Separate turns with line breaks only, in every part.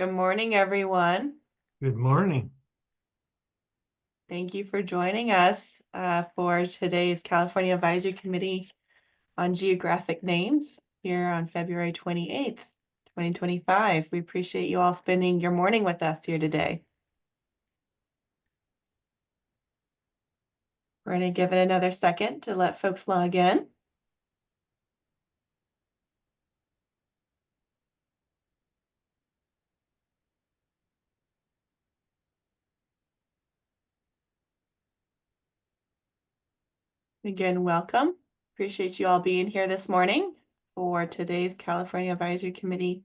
Good morning, everyone.
Good morning.
Thank you for joining us for today's California Advisory Committee on Geographic Names here on February 28th, 2025. We appreciate you all spending your morning with us here today. We're going to give it another second to let folks log in. Again, welcome. Appreciate you all being here this morning for today's California Advisory Committee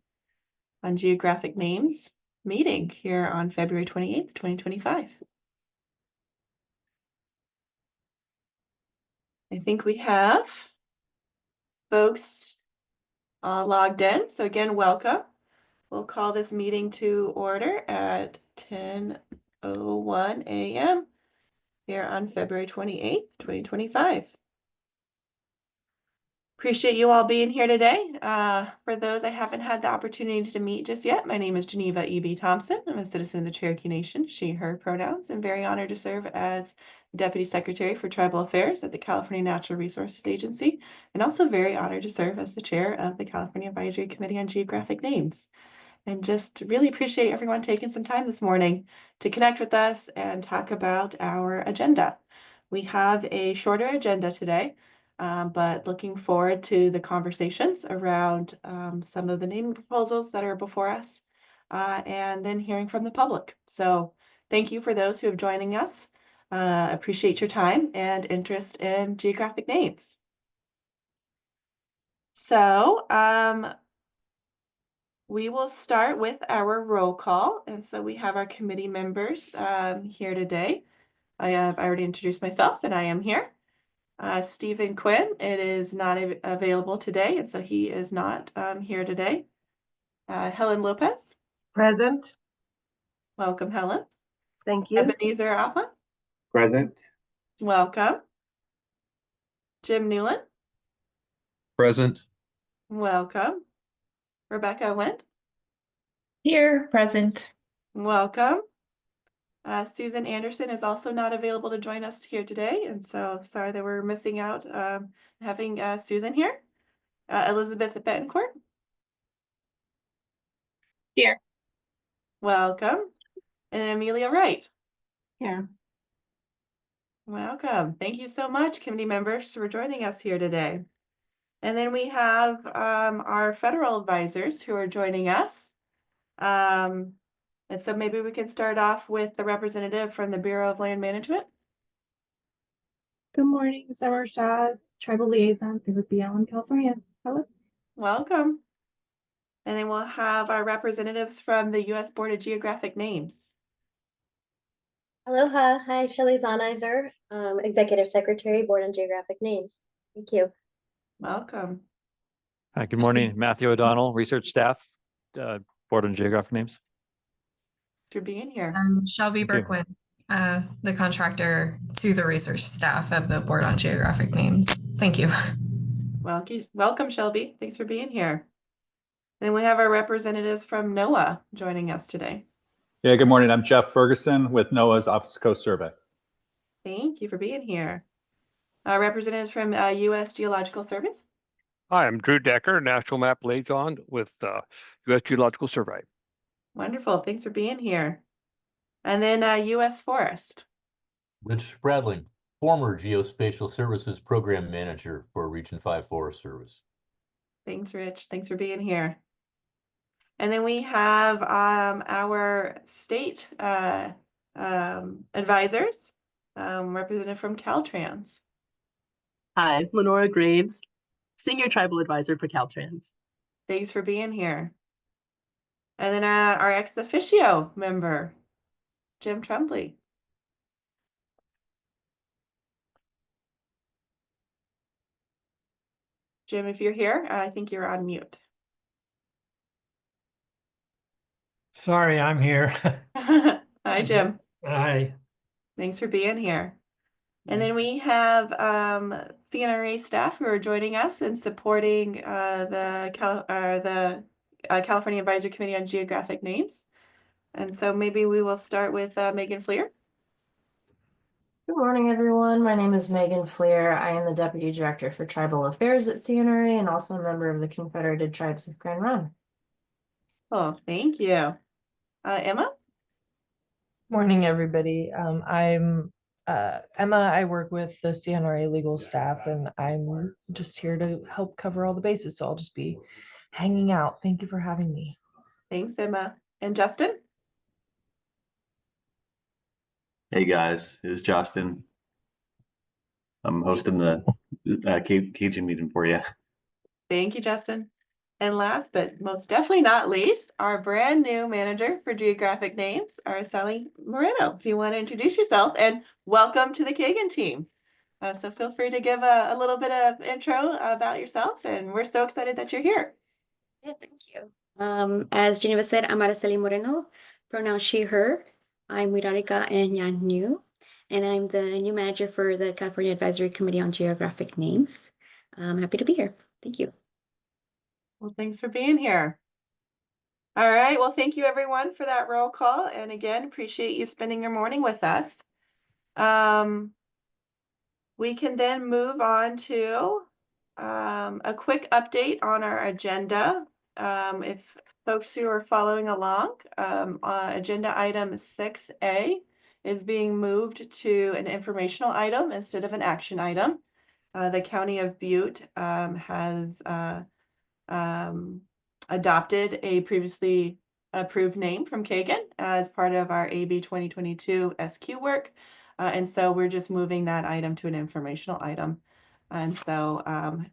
on Geographic Names meeting here on February 28th, 2025. I think we have folks logged in. So again, welcome. We'll call this meeting to order at 10:01 a.m. here on February 28th, 2025. Appreciate you all being here today. For those I haven't had the opportunity to meet just yet, my name is Geneva E.B. Thompson. I'm a citizen of the Cherokee Nation, she, her pronouns, and very honored to serve as Deputy Secretary for Tribal Affairs at the California Natural Resources Agency, and also very honored to serve as the chair of the California Advisory Committee on Geographic Names. And just really appreciate everyone taking some time this morning to connect with us and talk about our agenda. We have a shorter agenda today. But looking forward to the conversations around some of the naming proposals that are before us, and then hearing from the public. So thank you for those who have joining us. Appreciate your time and interest in geographic names. So we will start with our roll call. And so we have our committee members here today. I have already introduced myself, and I am here. Stephen Quinn, it is not available today, and so he is not here today. Helen Lopez.
Present.
Welcome, Helen.
Thank you.
Ebenezer Alpha.
Present.
Welcome. Jim Newland.
Present.
Welcome. Rebecca Wendt.
Here, present.
Welcome. Susan Anderson is also not available to join us here today, and so sorry that we're missing out having Susan here. Elizabeth Betancourt.
Here.
Welcome. And Amelia Wright.
Here.
Welcome. Thank you so much, committee members, for joining us here today. And then we have our federal advisors who are joining us. And so maybe we can start off with the representative from the Bureau of Land Management.
Good morning, Summer Shah, Tribal Liaison for the BLM, California. Hello.
Welcome. And then we'll have our representatives from the U.S. Board of Geographic Names.
Aloha. Hi, Shelley Zahnizer, Executive Secretary, Board on Geographic Names. Thank you.
Welcome.
Hi, good morning. Matthew O'Donnell, Research Staff, Board on Geographic Names.
For being here.
And Shelby Berkwin, the contractor to the research staff of the Board on Geographic Names. Thank you.
Welcome, Shelby. Thanks for being here. Then we have our representatives from NOAA joining us today.
Yeah, good morning. I'm Jeff Ferguson with NOAA's Office of Coast Survey.
Thank you for being here. Representatives from U.S. Geological Service.
Hi, I'm Drew Decker, National Map Liaison with U.S. Geological Survey.
Wonderful. Thanks for being here. And then U.S. Forest.
Rich Spradling, former Geospatial Services Program Manager for Region 5 Forest Service.
Thanks, Rich. Thanks for being here. And then we have our state advisors, represented from Caltrans.
Hi, Lenora Graves, Senior Tribal Advisor for Caltrans.
Thanks for being here. And then our ex officio member, Jim Tremblay. Jim, if you're here, I think you're on mute.
Sorry, I'm here.
Hi, Jim.
Hi.
Thanks for being here. And then we have CNRA staff who are joining us and supporting the California Advisory Committee on Geographic Names. And so maybe we will start with Megan Fleer.
Good morning, everyone. My name is Megan Fleer. I am the Deputy Director for Tribal Affairs at CNRA and also a member of the Confederated Tribes of Grand Run.
Oh, thank you. Emma?
Morning, everybody. I'm Emma. I work with the CNRA legal staff, and I'm just here to help cover all the bases. So I'll just be hanging out. Thank you for having me.
Thanks, Emma. And Justin?
Hey guys, it's Justin. I'm hosting the CACGN meeting for you.
Thank you, Justin. And last but most definitely not least, our brand new manager for geographic names, Araceli Moreno. If you want to introduce yourself, and welcome to the CACGN team. So feel free to give a little bit of intro about yourself, and we're so excited that you're here.
Yeah, thank you. As Geneva said, I'm Araceli Moreno, pronoun she, her. I'm with Arika and Yan New, and I'm the new manager for the California Advisory Committee on Geographic Names. I'm happy to be here. Thank you.
Well, thanks for being here. All right, well, thank you everyone for that roll call. And again, appreciate you spending your morning with us. We can then move on to a quick update on our agenda. If folks who are following along, agenda item 6A is being moved to an informational item instead of an action item. The County of Butte has adopted a previously approved name from CACGN as part of our AB 2022 SQ work. And so we're just moving that item to an informational item. And so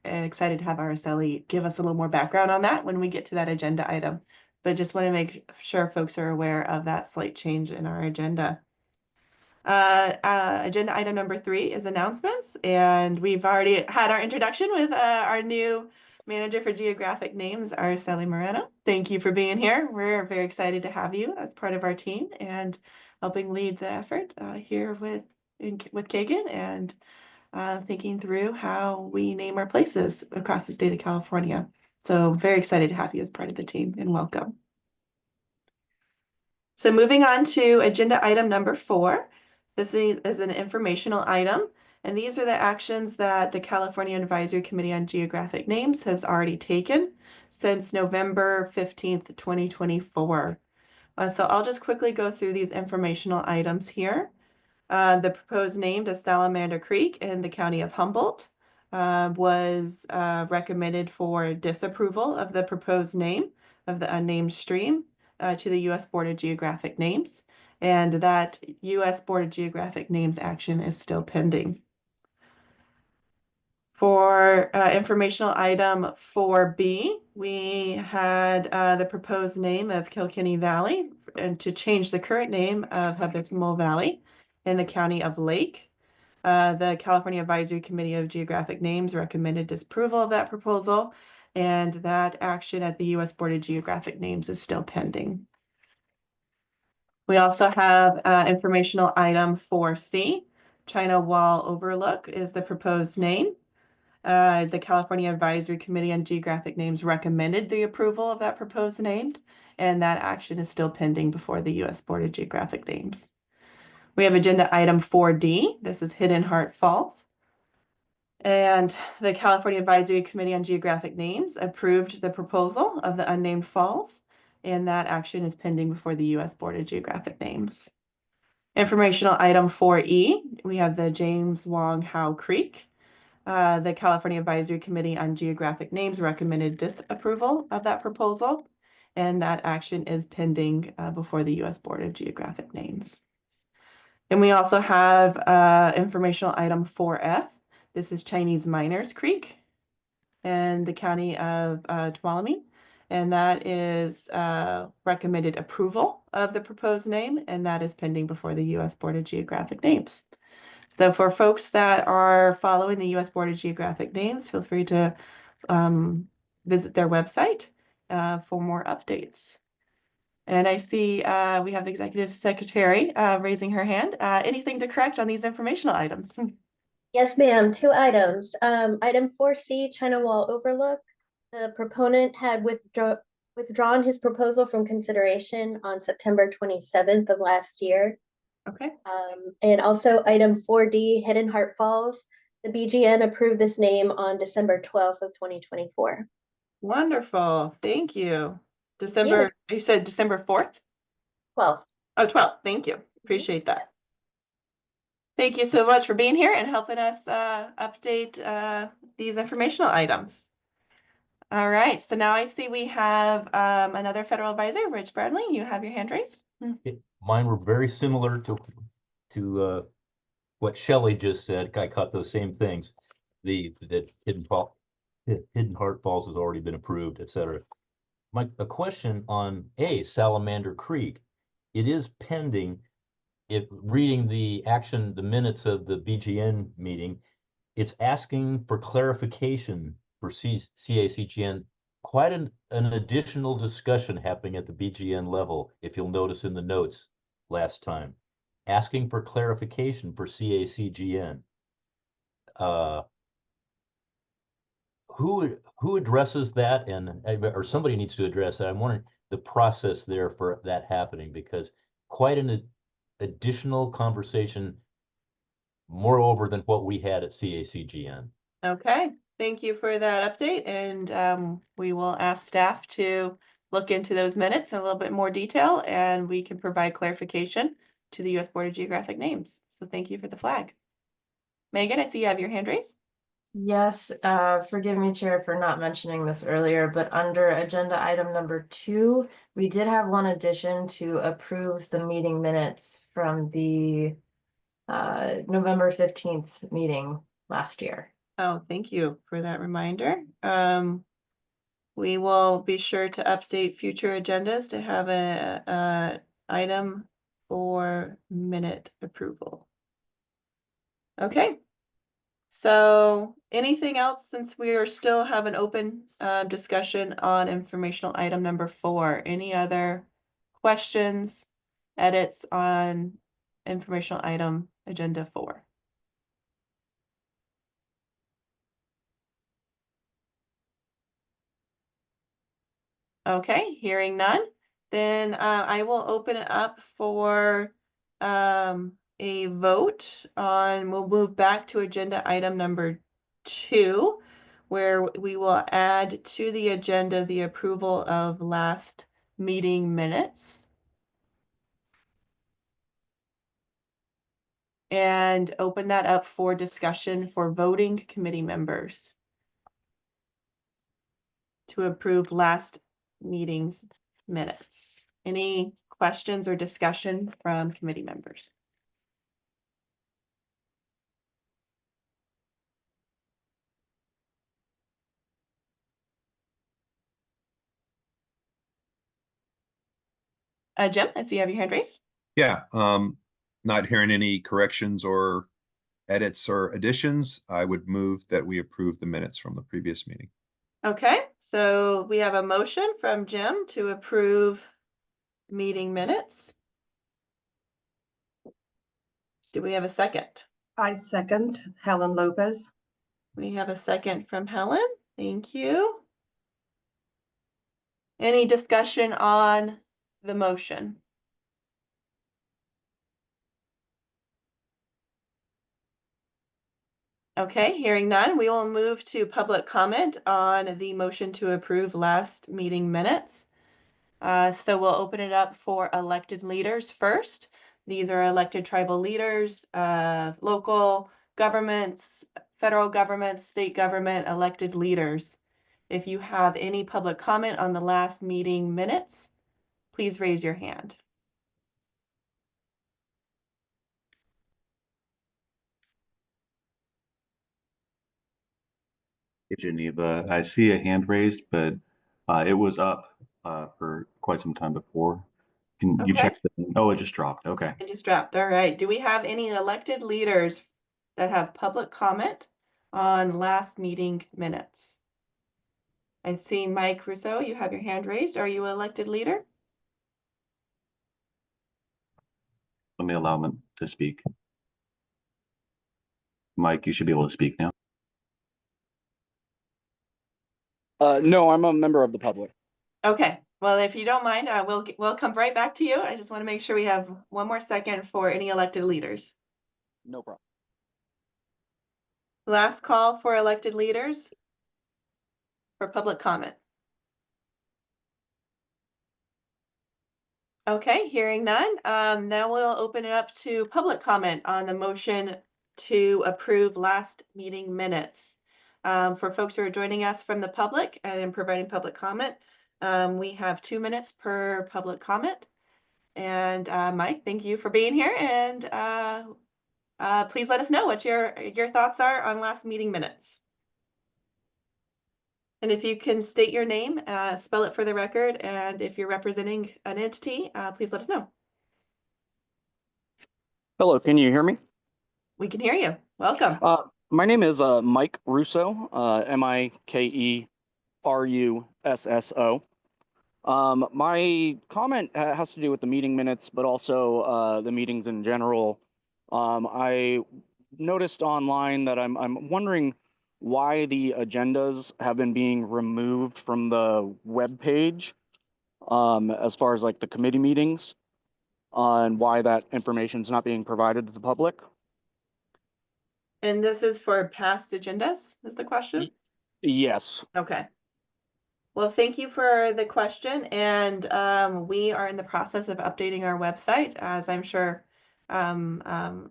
excited to have Araceli give us a little more background on that when we get to that agenda item. But just want to make sure folks are aware of that slight change in our agenda. Agenda item number 3 is announcements, and we've already had our introduction with our new manager for geographic names, Araceli Moreno. Thank you for being here. We're very excited to have you as part of our team and helping lead the effort here with CACGN and thinking through how we name our places across the state of California. So very excited to have you as part of the team, and welcome. So moving on to agenda item number 4. This is an informational item, and these are the actions that the California Advisory Committee on Geographic Names has already taken since November 15th, 2024. So I'll just quickly go through these informational items here. The proposed name to Salamander Creek in the county of Humboldt was recommended for disapproval of the proposed name of the unnamed stream to the U.S. Board of Geographic Names, and that U.S. Board of Geographic Names action is still pending. For informational item 4B, we had the proposed name of Kilkenny Valley and to change the current name of Habitable Valley in the county of Lake. The California Advisory Committee of Geographic Names recommended disapproval of that proposal, and that action at the U.S. Board of Geographic Names is still pending. We also have informational item 4C. China Wall Overlook is the proposed name. The California Advisory Committee on Geographic Names recommended the approval of that proposed name, and that action is still pending before the U.S. Board of Geographic Names. We have agenda item 4D. This is Hidden Heart Falls. And the California Advisory Committee on Geographic Names approved the proposal of the unnamed falls, and that action is pending before the U.S. Board of Geographic Names. Informational item 4E, we have the James Wong Howe Creek. The California Advisory Committee on Geographic Names recommended disapproval of that proposal, and that action is pending before the U.S. Board of Geographic Names. And we also have informational item 4F. This is Chinese Miners Creek in the county of Tuolumne, and that is recommended approval of the proposed name, and that is pending before the U.S. Board of Geographic Names. So for folks that are following the U.S. Board of Geographic Names, feel free to visit their website for more updates. And I see we have the Executive Secretary raising her hand. Anything to correct on these informational items?
Yes, ma'am. 2 items. Item 4C, China Wall Overlook. The proponent had withdrawn his proposal from consideration on September 27th of last year.
Okay.
And also item 4D, Hidden Heart Falls. The BGN approved this name on December 12th of 2024.
Wonderful. Thank you. You said December 4th?
12th.
Oh, 12th. Thank you. Appreciate that. Thank you so much for being here and helping us update these informational items. All right, so now I see we have another federal advisor, Rich Bradley. You have your hand raised.
Mine were very similar to what Shelley just said. I caught those same things. That Hidden Heart Falls has already been approved, etc. A question on Salamander Creek. It is pending. If reading the minutes of the BGN meeting, it's asking for clarification for CACGN. Quite an additional discussion happening at the BGN level, if you'll notice in the notes last time, asking for clarification for CACGN. Who addresses that, or somebody needs to address that. I'm wondering the process there for that happening, because quite an additional conversation, moreover than what we had at CACGN.
Okay, thank you for that update, and we will ask staff to look into those minutes in a little bit more detail, and we can provide clarification to the U.S. Board of Geographic Names. So thank you for the flag. Megan, I see you have your hand raised.
Yes, forgive me, Chair, for not mentioning this earlier, but under agenda item number 2, we did have one addition to approve the meeting minutes from the November 15th meeting last year.
Oh, thank you for that reminder. We will be sure to update future agendas to have a item for minute approval. Okay. So anything else, since we are still have an open discussion on informational item number 4? Any other questions, edits on informational item agenda 4? Okay, hearing none, then I will open it up for a vote on, we'll move back to agenda item number 2, where we will add to the agenda the approval of last meeting minutes. And open that up for discussion for voting committee members to approve last meeting's minutes. Any questions or discussion from committee members? Jim, I see you have your hand raised.
Yeah, not hearing any corrections or edits or additions, I would move that we approve the minutes from the previous meeting.
Okay, so we have a motion from Jim to approve meeting minutes. Do we have a second?
I second Helen Lopez.
We have a second from Helen. Thank you. Any discussion on the motion? Okay, hearing none, we will move to public comment on the motion to approve last meeting minutes. So we'll open it up for elected leaders first. These are elected tribal leaders, local governments, federal government, state government, elected leaders. If you have any public comment on the last meeting minutes, please raise your hand.
Hey, Geneva, I see a hand raised, but it was up for quite some time before. Can you check the, oh, it just dropped. Okay.
It just dropped. All right. Do we have any elected leaders that have public comment on last meeting minutes? I see Mike Rousseau, you have your hand raised. Are you an elected leader?
Let me allow him to speak. Mike, you should be able to speak now.
No, I'm a member of the public.
Okay. Well, if you don't mind, we'll come right back to you. I just want to make sure we have one more second for any elected leaders.
No problem.
Last call for elected leaders for public comment. Okay, hearing none. Now we'll open it up to public comment on the motion to approve last meeting minutes. For folks who are joining us from the public and providing public comment, we have 2 minutes per public comment. And Mike, thank you for being here. And please let us know what your thoughts are on last meeting minutes. And if you can state your name, spell it for the record, and if you're representing an entity, please let us know.
Hello, can you hear me?
We can hear you. Welcome.
My name is Mike Russo, Mikerusso. My comment has to do with the meeting minutes, but also the meetings in general. I noticed online that I'm wondering why the agendas have been being removed from the web page as far as like the committee meetings, and why that information is not being provided to the public.
And this is for past agendas, is the question?
Yes.
Okay. Well, thank you for the question. And we are in the process of updating our website, as I'm sure, well,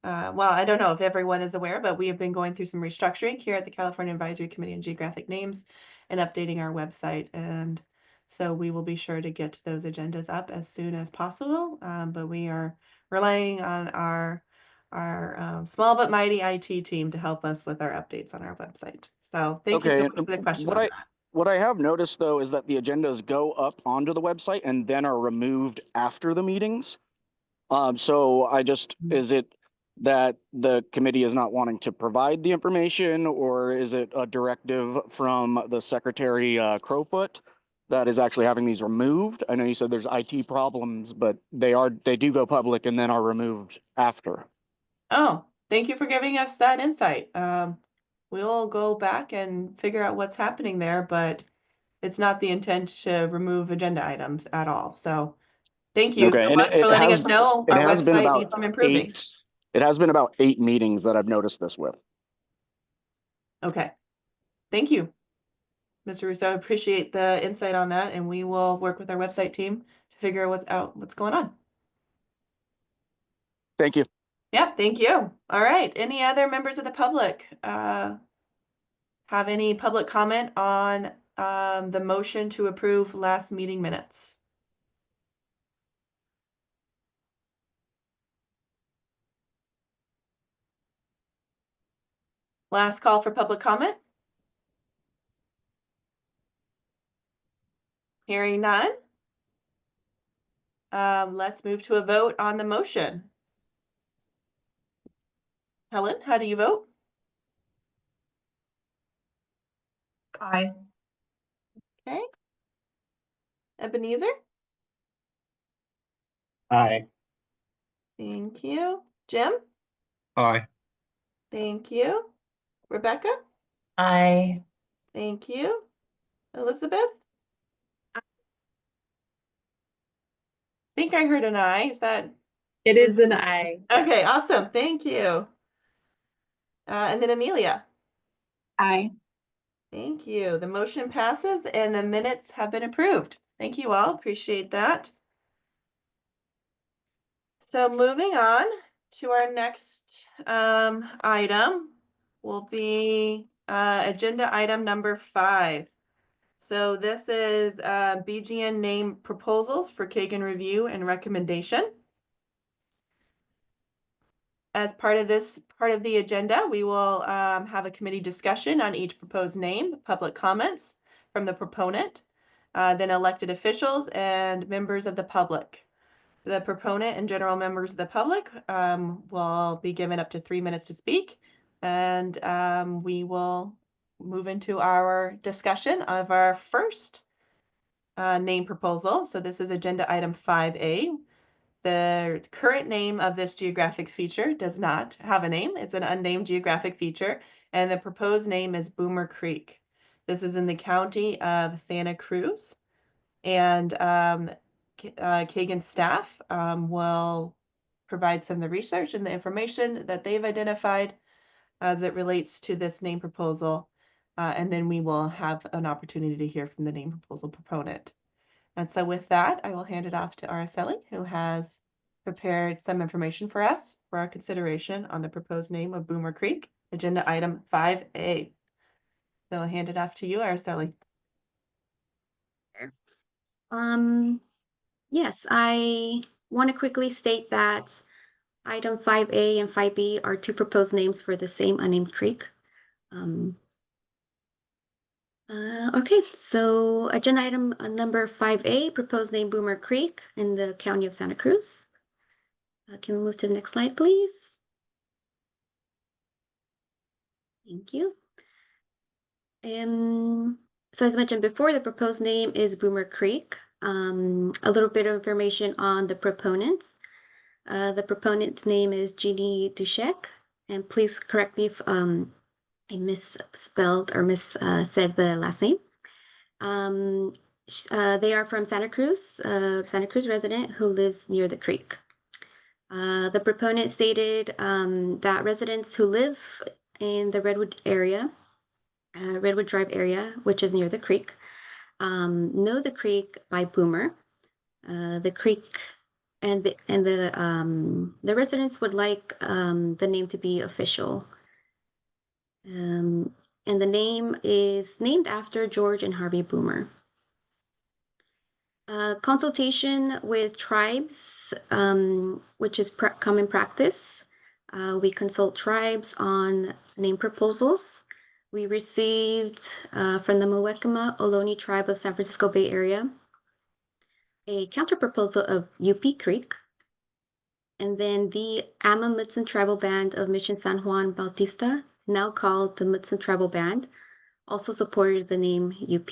I don't know if everyone is aware, but we have been going through some restructuring here at the California Advisory Committee on Geographic Names and updating our website. And so we will be sure to get those agendas up as soon as possible. But we are relying on our small but mighty IT team to help us with our updates on our website. So thank you so much for the question.
What I have noticed though is that the agendas go up onto the website and then are removed after the meetings. So I just, is it that the committee is not wanting to provide the information, or is it a directive from the Secretary Crowfoot that is actually having these removed? I know you said there's IT problems, but they do go public and then are removed after.
Oh, thank you for giving us that insight. We'll go back and figure out what's happening there, but it's not the intent to remove agenda items at all. So thank you so much for letting us know our website needs some improving.
It has been about 8 meetings that I've noticed this with.
Okay. Thank you, Mr. Russo. I appreciate the insight on that, and we will work with our website team to figure out what's going on.
Thank you.
Yeah, thank you. All right. Any other members of the public have any public comment on the motion to approve last meeting minutes? Last call for public comment. Hearing none. Let's move to a vote on the motion. Helen, how do you vote?
Aye.
Okay. Ebenezer?
Aye.
Thank you. Jim?
Aye.
Thank you. Rebecca?
Aye.
Thank you. Elizabeth? I think I heard an aye. Is that?
It is an aye.
Okay, awesome. Thank you. And then Amelia?
Aye.
Thank you. The motion passes and the minutes have been approved. Thank you all. Appreciate that. So moving on to our next item will be agenda item number 5. So this is BGN name proposals for CACGN review and recommendation. As part of the agenda, we will have a committee discussion on each proposed name, public comments from the proponent, then elected officials and members of the public. The proponent and general members of the public will be given up to 3 minutes to speak, and we will move into our discussion of our first name proposal. So this is agenda item 5A. The current name of this geographic feature does not have a name. It's an unnamed geographic feature, and the proposed name is Boomer Creek. This is in the county of Santa Cruz. And CACGN staff will provide some of the research and the information that they've identified as it relates to this name proposal. And then we will have an opportunity to hear from the name proposal proponent. And so with that, I will hand it off to Araceli, who has prepared some information for us for our consideration on the proposed name of Boomer Creek, agenda item 5A. So I'll hand it off to you, Araceli.
Yes, I want to quickly state that item 5A and 5B are two proposed names for the same unnamed creek. Okay, so agenda item number 5A, proposed name Boomer Creek in the county of Santa Cruz. Can we move to the next slide, please? Thank you. So as mentioned before, the proposed name is Boomer Creek. A little bit of information on the proponents. The proponent's name is Jeannie Dushek, and please correct me if I misspelled or said the last name. They are from Santa Cruz, Santa Cruz resident who lives near the creek. The proponent stated that residents who live in the Redwood area, Redwood Drive area, which is near the creek, know the creek by Boomer. The creek and the residents would like the name to be official. And the name is named after George and Harvey Boomer. Consultation with tribes, which is common practice. We consult tribes on name proposals. We received from the Muwekma Ohlone tribe of San Francisco Bay Area a counter proposal of UP Creek. And then the Ama Mutsun Tribal Band of Mission San Juan Bautista, now called the Mutsun Tribal Band, also supported the name UP.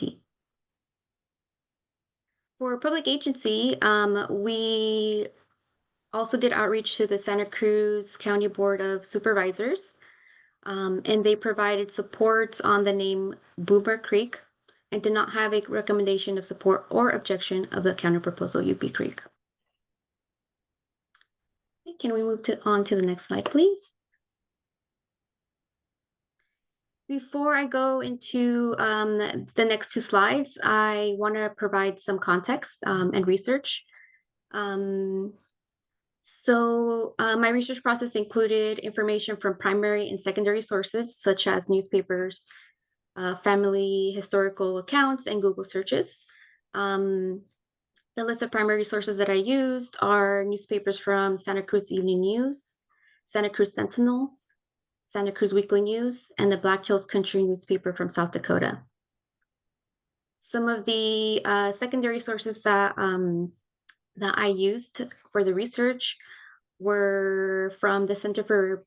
For public agency, we also did outreach to the Santa Cruz County Board of Supervisors, and they provided support on the name Boomer Creek and did not have a recommendation of support or objection of the counter proposal UP Creek. Can we move on to the next slide, please? Before I go into the next two slides, I want to provide some context and research. My research process included information from primary and secondary sources, such as newspapers, family historical accounts, and Google searches. The list of primary sources that I used are newspapers from Santa Cruz Evening News, Santa Cruz Sentinel, Santa Cruz Weekly News, and the Black Hills Country newspaper from South Dakota. Some of the secondary sources that I used for the research were from the Center for,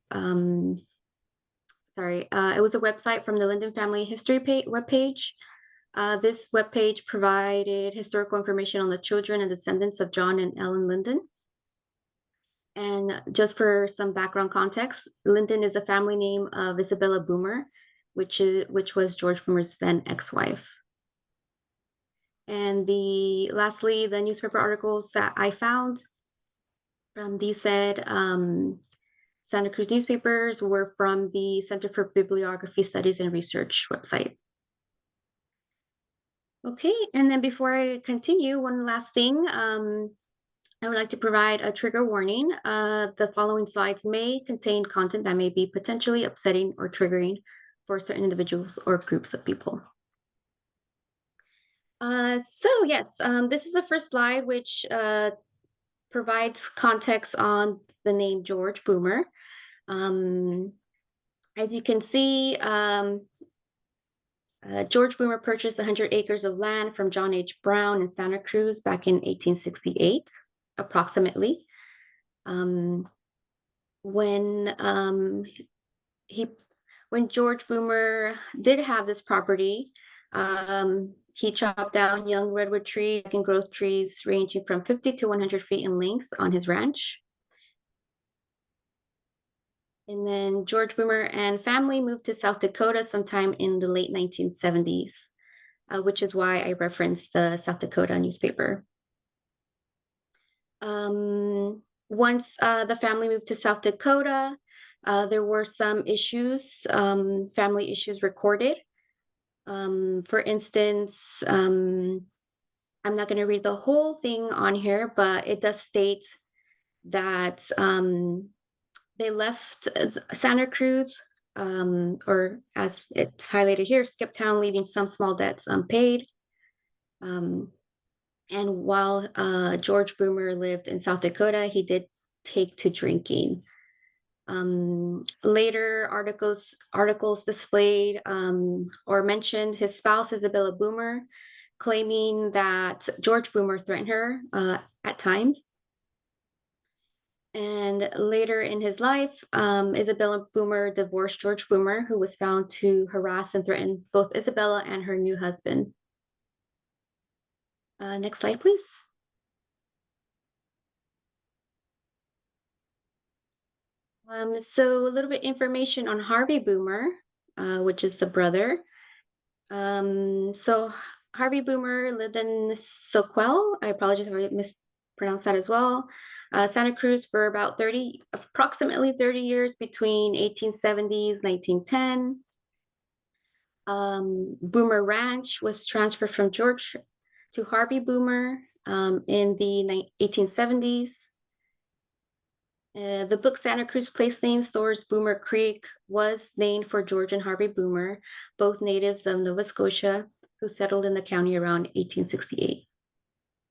it was a website from the Linden Family History webpage. This webpage provided historical information on the children and descendants of John and Ellen Linden. And just for some background context, Linden is a family name of Isabella Boomer, which was George Boomer's then ex-wife. And lastly, the newspaper articles that I found from these said Santa Cruz newspapers were from the Center for Bibliography Studies and Research website. Okay, and then before I continue, one last thing. I would like to provide a trigger warning. The following slides may contain content that may be potentially upsetting or triggering for certain individuals or groups of people. This is the first slide, which provides context on the name George Boomer. As you can see, George Boomer purchased 100 acres of land from John H. Brown in Santa Cruz back in 1868, approximately. When George Boomer did have this property, he chopped down young redwood trees and growth trees ranging from 50 to 100 feet in length on his ranch. And then George Boomer and family moved to South Dakota sometime in the late 1970s. which is why I referenced the South Dakota newspaper. Once the family moved to South Dakota, there were some issues, family issues recorded. For instance, I'm not going to read the whole thing on here, but it does state that they left Santa Cruz, or as it's highlighted here, skip town, leaving some small debts unpaid. And while George Boomer lived in South Dakota, he did take to drinking. Later articles displayed or mentioned his spouse, Isabella Boomer, claiming that George Boomer threatened her at times. And later in his life, Isabella Boomer divorced George Boomer, who was found to harass and threaten both Isabella and her new husband. Next slide, please. So a little bit information on Harvey Boomer, which is the brother. So Harvey Boomer lived in Soquel. I apologize if I mispronounced that as well. Santa Cruz for about approximately 30 years between 1870s, 1910. Boomer Ranch was transferred from George to Harvey Boomer in the 1870s. The book Santa Cruz Place Name Stores Boomer Creek was named for George and Harvey Boomer, both natives of Nova Scotia who settled in the county around 1868.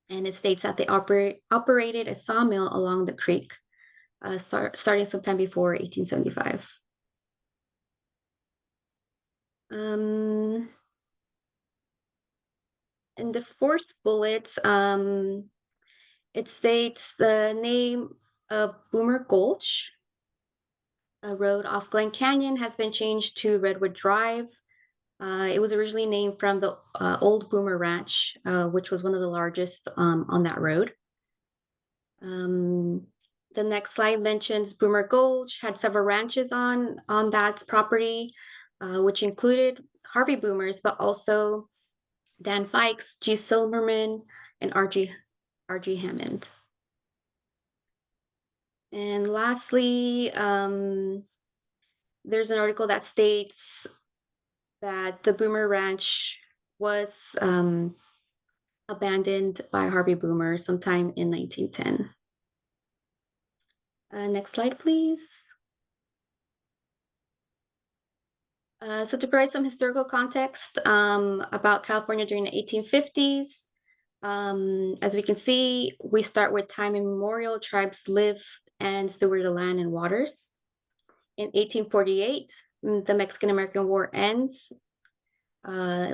And it states that they operated a sawmill along the creek, starting sometime before 1875. In the fourth bullet, it states the name of Boomer Gulch, a road off Glen Canyon, has been changed to Redwood Drive. It was originally named from the old Boomer Ranch, which was one of the largest on that road. The next slide mentions Boomer Gulch had several ranches on that property, which included Harvey Boomer's, but also Dan Fikes, G. Silverman, and R.G. Hammond. And lastly, there's an article that states that the Boomer Ranch was abandoned by Harvey Boomer sometime in 1910. Next slide, please. So to provide some historical context about California during the 1850s, as we can see, we start with time immemorial tribes lived and stewarded the land and waters. In 1848, the Mexican-American War ends,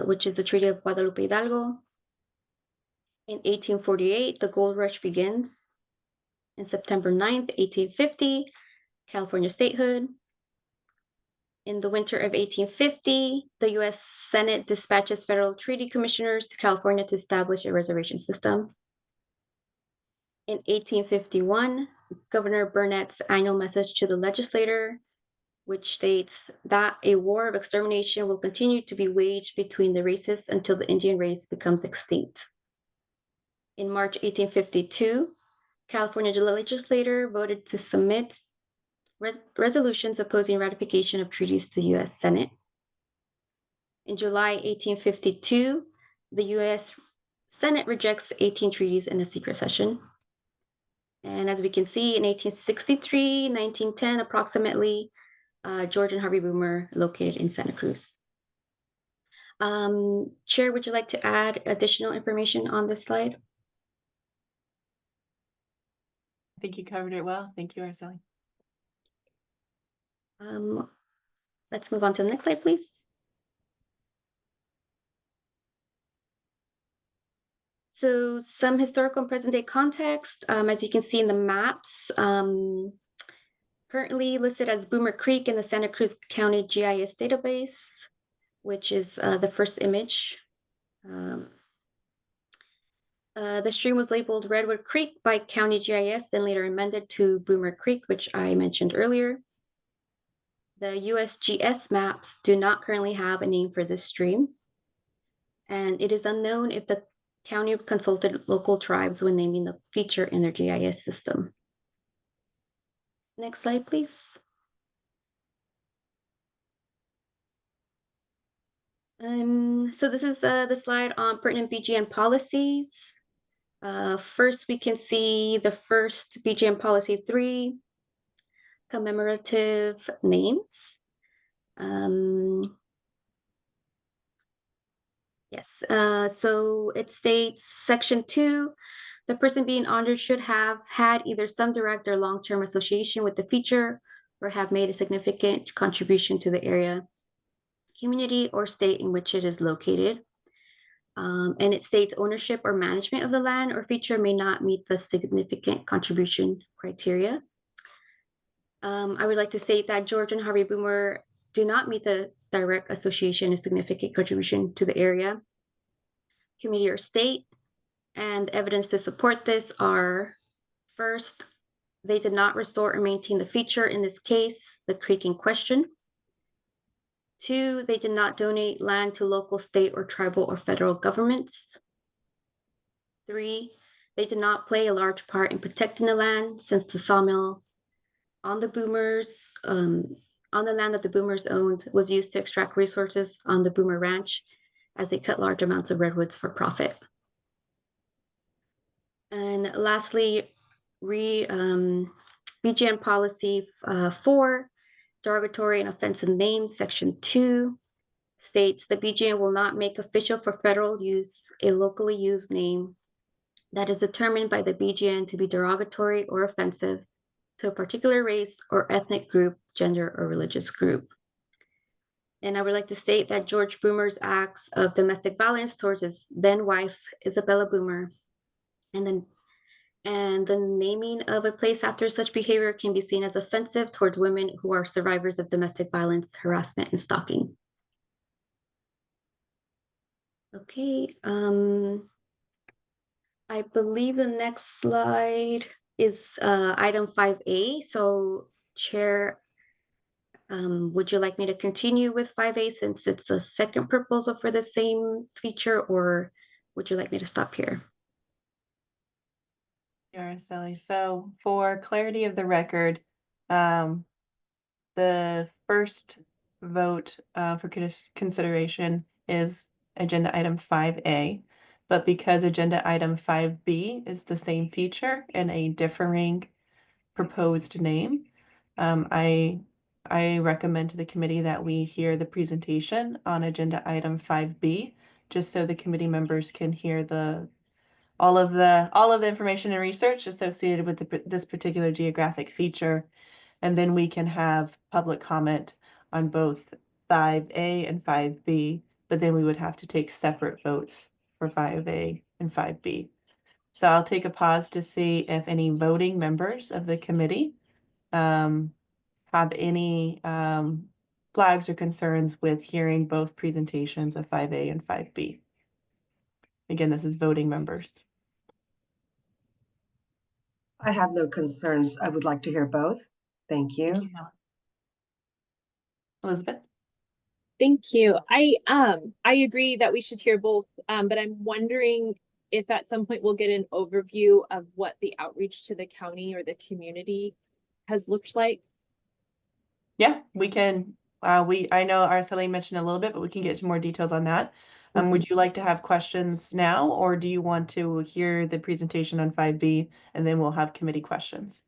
which is the Treaty of Guadalupe Hidalgo. In 1848, the gold rush begins. In September 9th, 1850, California statehood. In the winter of 1850, the U.S. Senate dispatches federal treaty commissioners to California to establish a reservation system. In 1851, Governor Burnett's annual message to the legislature, which states that a war of extermination will continue to be waged between the races until the Indian race becomes extinct. In March 1852, California legislature voted to submit resolutions opposing ratification of treaties to the U.S. Senate. In July 1852, the U.S. Senate rejects 18 treaties in a secret session. And as we can see, in 1863, 1910, approximately, George and Harvey Boomer located in Santa Cruz. Chair, would you like to add additional information on this slide?
I think you covered it well. Thank you, Araceli.
Let's move on to the next slide, please. So some historical and present day context, as you can see in the maps, currently listed as Boomer Creek in the Santa Cruz County GIS database, which is the first image. The stream was labeled Redwood Creek by County GIS and later amended to Boomer Creek, which I mentioned earlier. The USGS maps do not currently have a name for this stream. And it is unknown if the county consulted local tribes when naming the feature in their GIS system. Next slide, please. So this is the slide on pertinent BGN policies. First, we can see the first BGN policy 3, commemorative names. Yes, so it states section 2, the person being honored should have had either some direct or long-term association with the feature or have made a significant contribution to the area, community, or state in which it is located. And it states ownership or management of the land or feature may not meet the significant contribution criteria. I would like to state that George and Harvey Boomer do not meet the direct association and significant contribution to the area, community, or state. And evidence to support this are, first, they did not restore or maintain the feature, in this case, the creek in question. 2, they did not donate land to local, state, or tribal or federal governments. 3, they did not play a large part in protecting the land, since the sawmill on the Boomers, on the land that the Boomers owned, was used to extract resources on the Boomer Ranch as they cut large amounts of redwoods for profit. And lastly, BGN policy 4, derogatory and offensive names, section 2, states the BGN will not make official for federal use a locally used name that is determined by the BGN to be derogatory or offensive to a particular race or ethnic group, gender, or religious group. And I would like to state that George Boomer's acts of domestic violence towards his then wife, Isabella Boomer, and the naming of a place after such behavior can be seen as offensive towards women who are survivors of domestic violence, harassment, and stalking. Okay, I believe the next slide is item 5A. So Chair, would you like me to continue with 5A since it's a second proposal for the same feature, or would you like me to stop here?
Araceli. So for clarity of the record, the first vote for consideration is agenda item 5A, but because agenda item 5B is the same feature and a differing proposed name, I recommend to the committee that we hear the presentation on agenda item 5B, just so the committee members can hear all of the information and research associated with this particular geographic feature, and then we can have public comment on both 5A and 5B, but then we would have to take separate votes for 5A and 5B. So I'll take a pause to see if any voting members of the committee have any flags or concerns with hearing both presentations of 5A and 5B. Again, this is voting members.
I have no concerns. I would like to hear both. Thank you.
Thank you, Helen. Elizabeth?
Thank you. I agree that we should hear both, but I'm wondering if at some point we'll get an overview of what the outreach to the county or the community has looked like.
Yeah, we can. I know Araceli mentioned a little bit, but we can get to more details on that. Would you like to have questions now, or do you want to hear the presentation on 5B and then we'll have committee questions?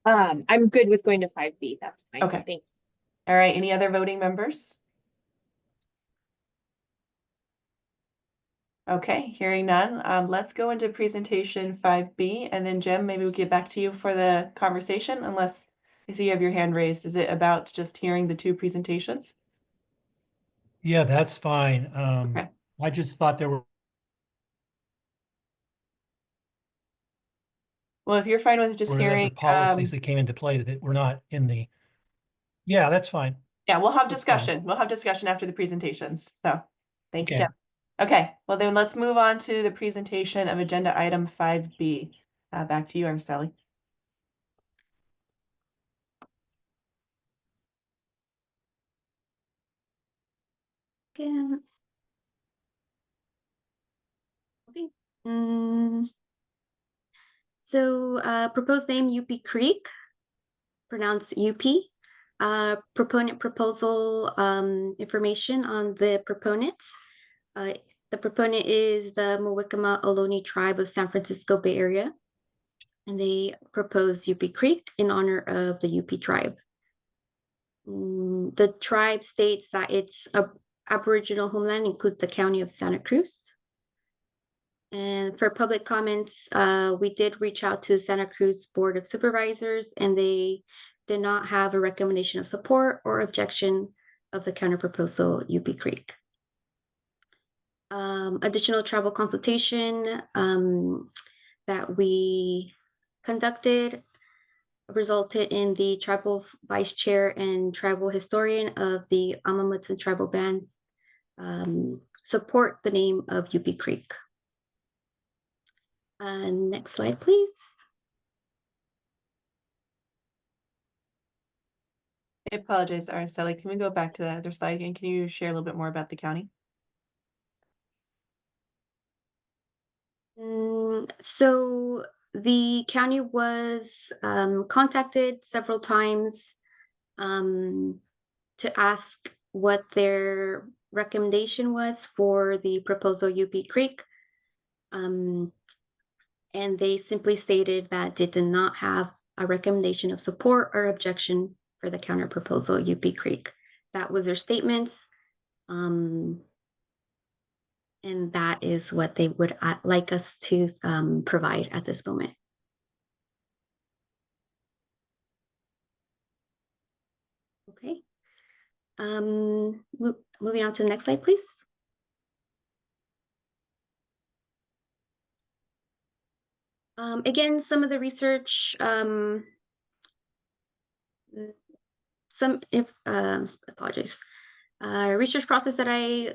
I'm good with going to 5B. That's fine.
Okay.
Thank you.
All right. Any other voting members? Okay, hearing none. Let's go into presentation 5B, and then Jim, maybe we'll get back to you for the conversation, unless I see you have your hand raised. Is it about just hearing the two presentations?
Yeah, that's fine.
Okay.
I just thought there
Well, if you're fine with just
were
hearing,
other policies that came into play that were not in the. Yeah, that's fine.
yeah, we'll have
That's fine.
discussion. We'll have discussion after the presentations. So thanks,
Okay.
Jim. Okay, well then let's move on to the presentation of agenda item 5B. Back to you, Araceli.
Again. Proposed name UP Creek, pronounced UP. Proponent proposal information on the proponents. The proponent is the Muwekma Ohlone tribe of San Francisco Bay Area, and they propose UP Creek in honor of the UP tribe. The tribe states that its Aboriginal homeland includes the county of Santa Cruz. And for public comments, we did reach out to the Santa Cruz Board of Supervisors, and they did not have a recommendation of support or objection of the counterproposal UP Creek. Additional tribal consultation that we conducted resulted in the tribal vice chair and tribal historian of the Amamutsan tribal band support the name of UP Creek. Next slide, please.
I apologize, Araceli. Can we go back to that other slide again? Can you share a little bit more about the county?
So the county was contacted several times to ask what their recommendation was for the proposal UP Creek. And they simply stated that they did not have a recommendation of support or objection for the counter proposal UP Creek. That was their statements. And that is what they would like us to provide at this moment. Okay. Moving on to the next slide, please. Again, some of the research, apologies. Research process that I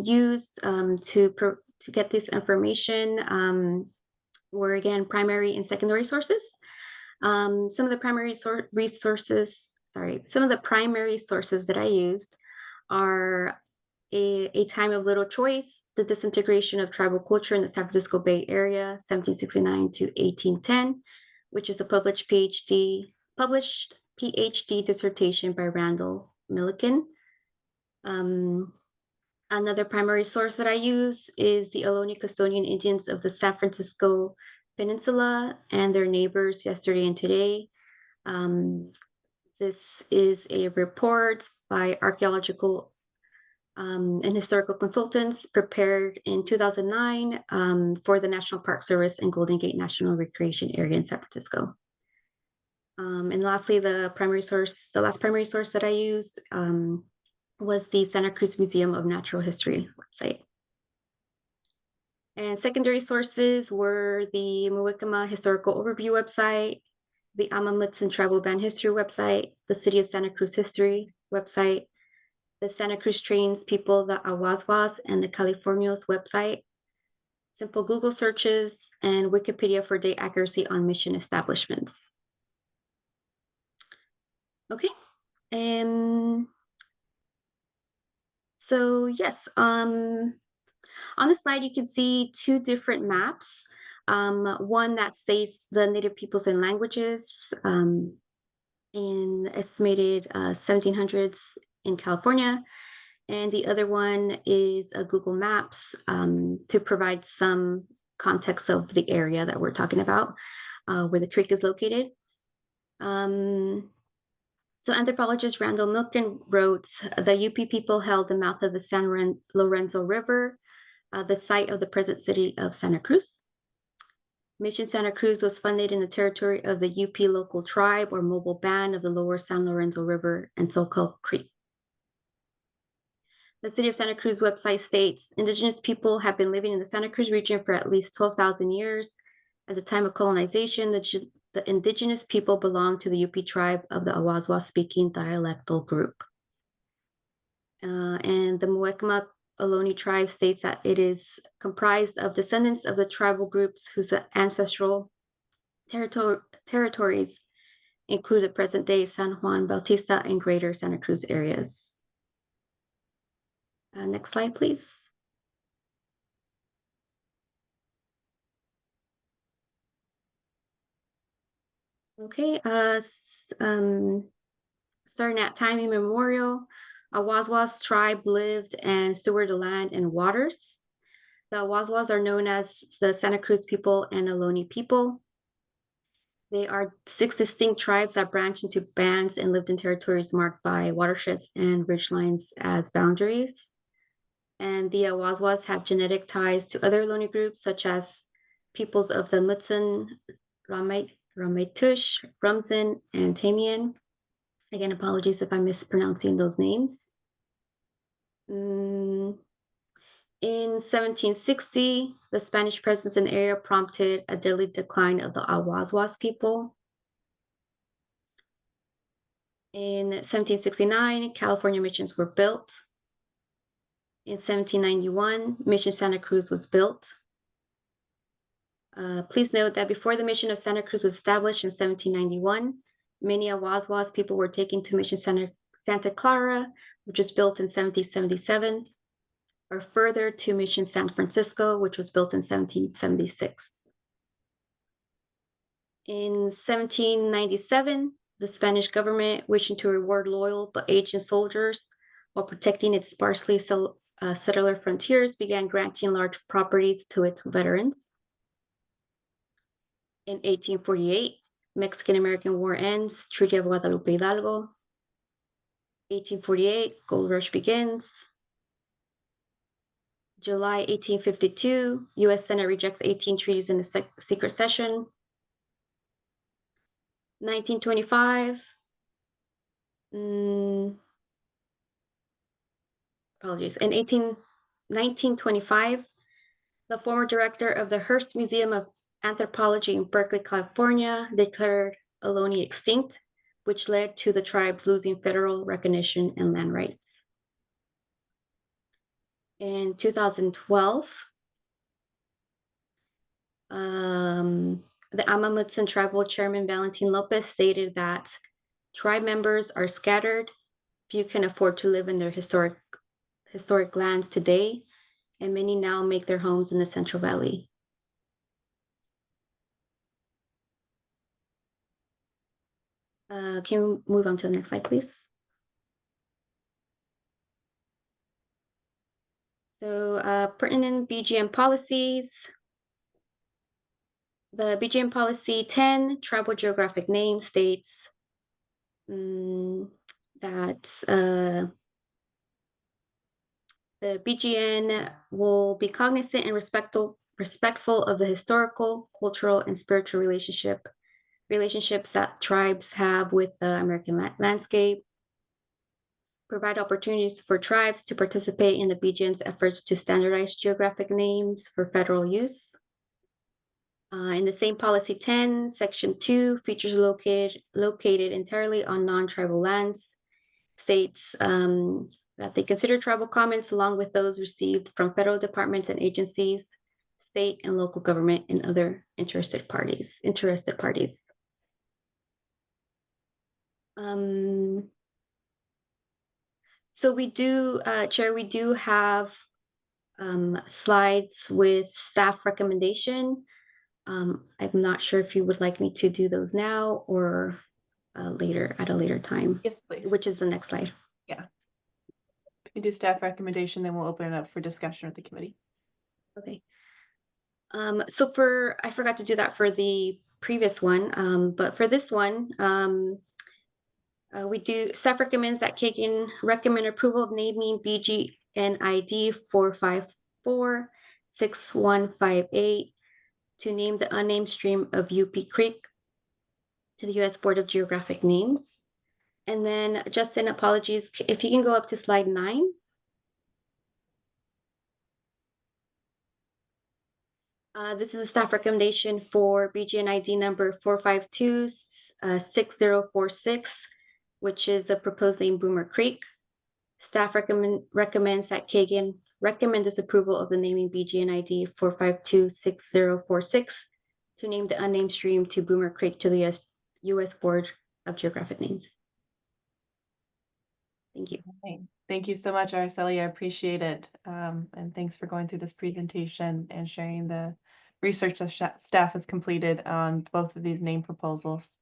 used to get this information were again primary and secondary sources. Some of the primary sources that I used are a Time of Little Choice, The Disintegration of Tribal Culture in the San Francisco Bay Area, 1769 to 1810, which is a published PhD dissertation by Randall Milliken. Another primary source that I use is the Ohlone Custodian Indians of the San Francisco Peninsula and their neighbors yesterday and today. This is a report by archaeological and historical consultants prepared in 2009 for the National Park Service and Golden Gate National Recreation Area in San Francisco. And lastly, the last primary source that I used was the Santa Cruz Museum of Natural History website. And secondary sources were the Muwekma Historical Overview website, the Amamutsan Tribal Band History website, the City of Santa Cruz History website, the Santa Cruz Trains People, the Awaswas, and the Californios website, simple Google searches, and Wikipedia for date accuracy on mission establishments. Okay, so yes, on the slide you can see two different maps. One that states the native peoples and languages in estimated 1700s in California, and the other one is a Google Maps to provide some context of the area that we're talking about, where the creek is located. So anthropologist Randall Milliken wrote, the UP people held the mouth of the San Lorenzo River, the site of the present city of Santa Cruz. Mission Santa Cruz was funded in the territory of the UP local tribe or mobile band of the lower San Lorenzo River and so-called Creek. The City of Santa Cruz website states, indigenous people have been living in the Santa Cruz region for at least 12,000 years. At the time of colonization, the indigenous people belonged to the UP tribe of the Awaswas speaking dialectal group. And the Muwekma Ohlone tribe states that it is comprised of descendants of the tribal groups whose ancestral territories include the present-day San Juan Bautista and Greater Santa Cruz areas. Next slide, please. Okay, starting at time immemorial, Awaswas tribe lived and stewarded the land and waters. The Awaswas are known as the Santa Cruz people and Ohlone people. They are 6 distinct tribes that branched into bands and lived in territories marked by watersheds and ridgelines as boundaries. And the Awaswas have genetic ties to other Ohlone groups, such as peoples of the Mutsun, Ramaytush, Rumsen, and Tamian. Again, apologies if I'm mispronouncing those names. In 1760, the Spanish presence in the area prompted a deadly decline of the Awaswas people. In 1769, California missions were built. In 1791, Mission Santa Cruz was built. Please note that before the mission of Santa Cruz was established in 1791, many Awaswas people were taken to Mission Santa Clara, which was built in 1777, or further to Mission San Francisco, which was built in 1776. In 1797, the Spanish government, wishing to reward loyal but aged soldiers while protecting its sparsely settler frontiers, began granting large properties to its veterans. In 1848, Mexican-American War ends, Treaty of Guadalupe Hidalgo. 1848, Gold Rush begins. July 1852, U.S. Senate rejects 18 treaties in the secret session. 1925, apologies. In 1925, the former director of the Hearst Museum of Anthropology in Berkeley, California, declared Ohlone extinct, which led to the tribes losing federal recognition and land rights. In 2012, the Amamutsan Tribal Chairman Valentin Lopez stated that tribe members are scattered, few can afford to live in their historic lands today, and many now make their homes in the Central Valley. Can you move on to the next slide, please? So pertinent BGN policies. The BGN policy 10, tribal geographic name, states that the BGN will be cognizant and respectful of the historical, cultural, and spiritual relationships that tribes have with the American landscape, provide opportunities for tribes to participate in the BGN's efforts to standardize geographic names for federal use. In the same policy 10, section 2, features located entirely on non-tribal lands, states that they consider tribal comments along with those received from federal departments and agencies, state and local government, and other interested parties. So we do, Chair, we do have slides with staff recommendation. I'm not sure if you would like me to do those now or later at a later time.
Yes, please.
Which is the next slide.
Yeah. If you do staff recommendation, then we'll open it up for discussion with the committee.
Okay. So I forgot to do that for the previous one, but for this one, we do, staff recommends that CACGN recommend approval of naming BGN ID 4546158 to name the unnamed stream of UP Creek to the U.S. Board of Geographic Names. And then, Justin, apologies, if you can go up to slide 9. This is a staff recommendation for BGN ID number 4526046, which is a proposed name Boomer Creek. Staff recommends that CACGN recommend this approval of the naming BGN ID 4526046 to name the unnamed stream to Boomer Creek to the U.S. Board of Geographic Names. Thank you.
Thank you so much, Araceli. I appreciate it. And thanks for going through this presentation and sharing the research that staff has completed on both of these name proposals.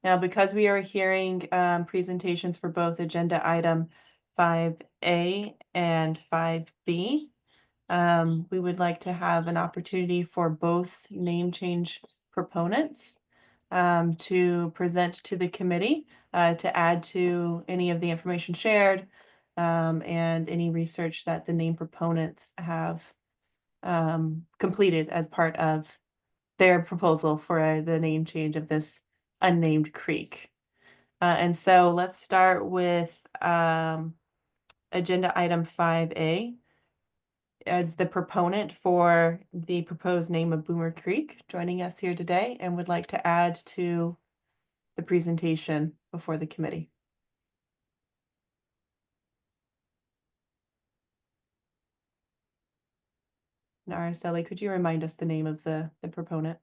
Now, because we are hearing presentations for both agenda item 5A and 5B, we would like to have an opportunity for both name change proponents to present to the committee to add to any of the information shared and any research that the name proponents have completed as part of their proposal for the name change of this unnamed creek. And so let's start with agenda item 5A. As the proponent for the proposed name of Boomer Creek, joining us here today and would like to add to the presentation before the committee. And Araceli, could you remind us the name of the proponent?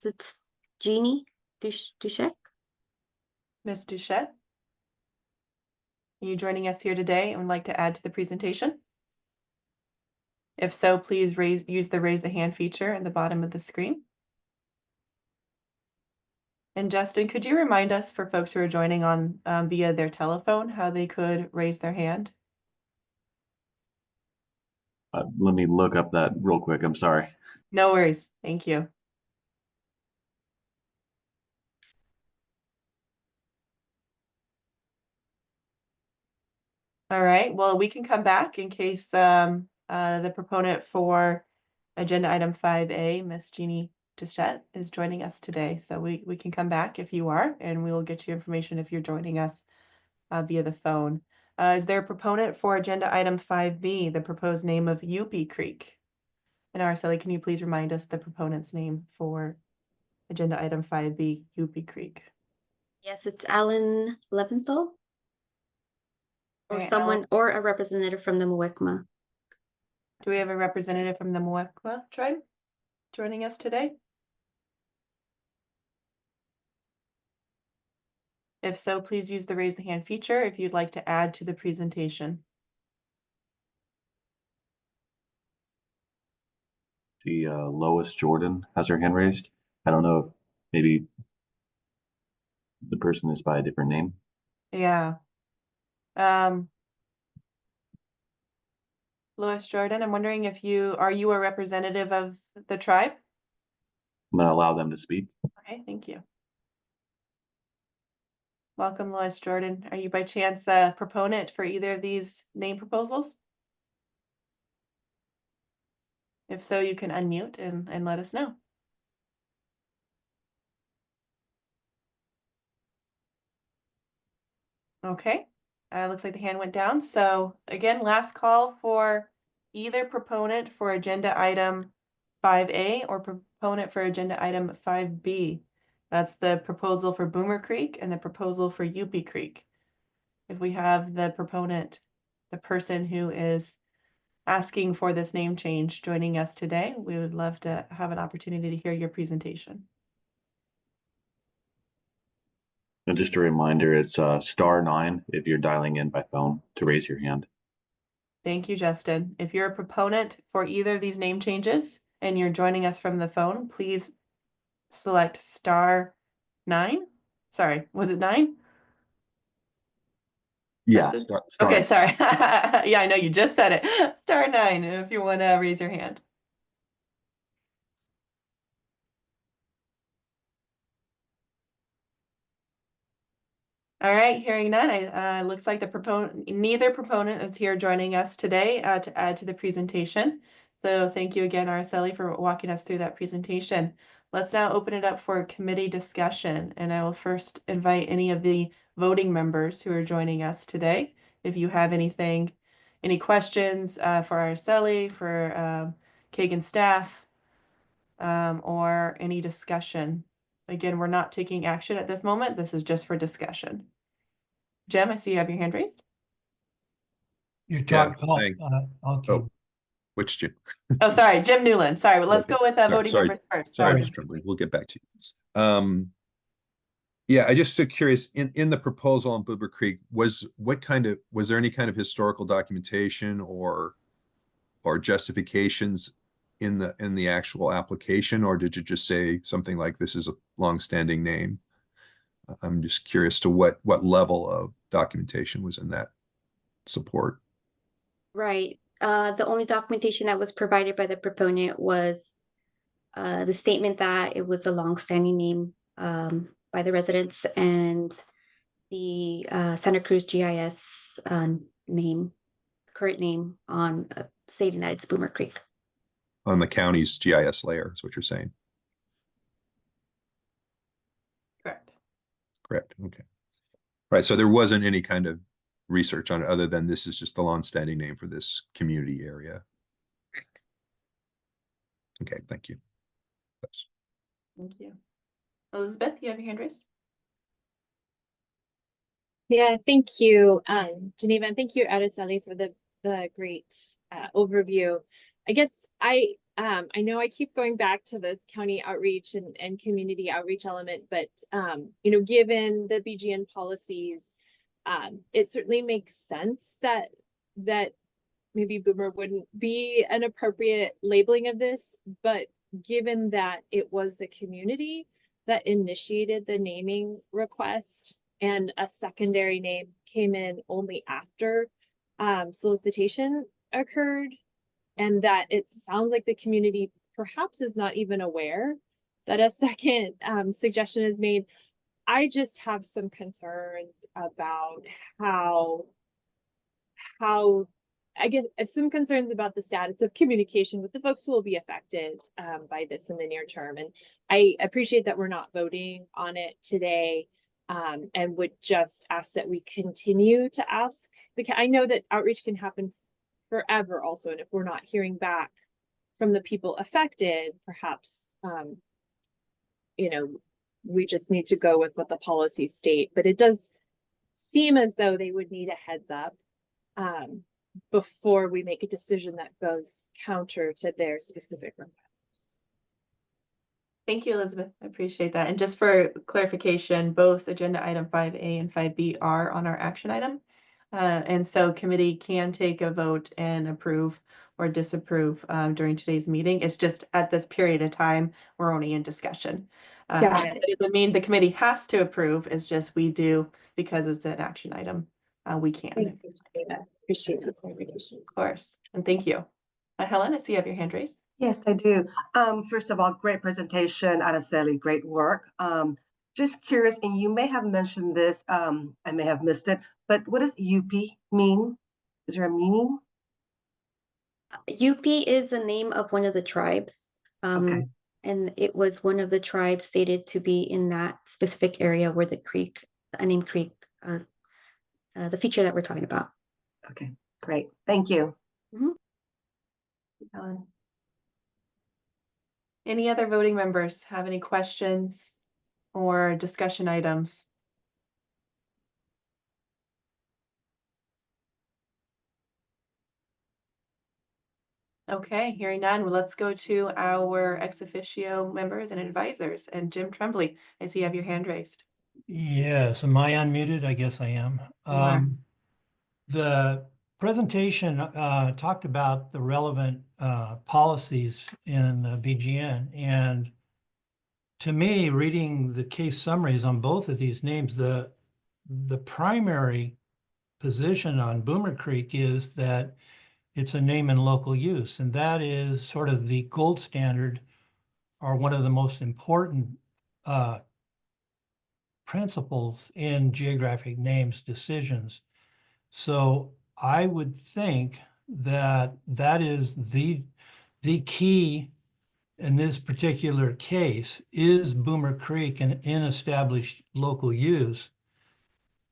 It's Jeannie Dushek.
Ms. Duchette? Are you joining us here today and would like to add to the presentation? If so, please use the raise the hand feature at the bottom of the screen. And Justin, could you remind us for folks who are joining on via their telephone how they could raise their hand?
Let me look up that real quick. I'm sorry.
No worries. Thank you. All right, well, we can come back in case the proponent for agenda item 5A, Miss Jeannie Duchette, is joining us today. So we can come back if you are, and we will get you information if you're joining us via the phone. Is there a proponent for agenda item 5B, the proposed name of Yuppie Creek? And Araceli, can you please remind us the proponent's name for agenda item 5B, Yuppie Creek?
Yes, it's Alan Leventhal. Or
Right,
someone, or a representative from the Muwekma.
Do we have a representative from the Muwekma tribe joining us today? If so, please use the raise the hand feature if you'd like to add to the presentation.
The Lois Jordan has her hand raised. I don't know if maybe the person is by a different name.
Yeah. Lois Jordan, I'm wondering if are you a representative of the tribe?
I'm going to allow them to speak.
Okay, thank you. Welcome, Lois Jordan. Are you by chance a proponent for either of these name proposals? If so, you can unmute and let us know. Okay, looks like the hand went down. So again, last call for either proponent for agenda item 5A or proponent for agenda item 5B. That's the proposal for Boomer Creek and the proposal for Yuppie Creek. If we have the proponent, the person who is asking for this name change joining us today, we would love to have an opportunity to hear your presentation.
And just a reminder, it's *9 if you're dialing in by phone to raise your hand.
Thank you, Justin. If you're a proponent for either of these name changes and you're joining us from the phone, please select *9. Sorry, was it 9?
Yeah,
Justin?
star.
Okay, sorry. Yeah, I know you just said it. *9 if you want to raise your hand. All right, hearing none, looks like neither proponent is here joining us today to add to the presentation. So thank you again, Araceli, for walking us through that presentation. Let's now open it up for committee discussion, and I will first invite any of the voting members who are joining us today. If you have any questions for Araceli, for CACGN staff, or any discussion. Again, we're not taking action at this moment. This is just for discussion. Jim, I see you have your hand raised.
You're talking.
thank-
Okay.
Oh, which Jim?
Oh, sorry, Jim Newland. Sorry, well, let's go with voting
Sorry.
members first.
Sorry,
Sorry.
Ms. Tremblay. We'll get back to you. Yeah, I just so curious, in the proposal on Boomer Creek, was there any kind of historical documentation or justifications in the actual application, or did you just say something like this is a longstanding name? I'm just curious to what level of documentation was in that support.
Right. The only documentation that was provided by the proponent was the statement that it was a longstanding name by the residents, and the Santa Cruz GIS name, current name on stating that it's Boomer Creek.
On the county's GIS layer, is what you're saying?
Correct.
Correct. Okay. Right. So there wasn't any kind of research on it other than this is just the long-standing name for this community area. Okay. Thank you. That's...
Thank you. Elizabeth, you have your hand raised.
Yeah, thank you, Geneva, and thank you, Araceli, for the great overview. I guess I know I keep going back to the county outreach and community outreach element, but you know, given the BGN policies, it certainly makes sense that maybe Boomer wouldn't be an appropriate labeling of this, but given that it was the community that initiated the naming request, and a secondary name came in only after solicitation occurred, and that it sounds like the community perhaps is not even aware that a second suggestion is made. I just have some concerns about how I guess some concerns about the status of communication with the folks who will be affected by this in the near term. And I appreciate that we're not voting on it today, and would just ask that we continue to ask. I know that outreach can happen forever also, and if we're not hearing back from the people affected, perhaps you know, we just need to go with what the policies state. But it does seem as though they would need a heads up before we make a decision that goes counter to their specific request.
Thank you, Elizabeth. I appreciate that. And just for clarification, both agenda item 5A and 5B are on our action item. And so committee can take a vote and approve or disapprove during today's meeting. It's just at this period of time, we're only in discussion. It doesn't mean the committee has to approve. It's just we do, because it's an action item, we can.
Thank you, Geneva. Appreciate the clarification.
Of course. And thank you. Helen, I see you have your hand raised.
Yes, I do. First of all, great presentation, Araceli, great work. Just curious, and you may have mentioned this, I may have missed it, but what does UP mean? Is there a meaning?
UP is the name of one of the tribes.
Okay.
And it was one of the tribes stated to be in that specific area where the creek, the unnamed creek, the feature that we're talking about.
Okay, great. Thank you.
Helen. Any other voting members have any questions or discussion items? Okay, hearing none, well, let's go to our ex officio members and advisors. And Jim Tremblay, I see you have your hand raised.
Yes, am I unmuted? I guess I am. The presentation talked about the relevant policies in the BGN, and to me, reading the case summaries on both of these names, the primary position on Boomer Creek is that it's a name and local use, and that is sort of the gold standard, or one of the most important principles in geographic names decisions. So I would think that that is the key in this particular case is Boomer Creek, an established local use.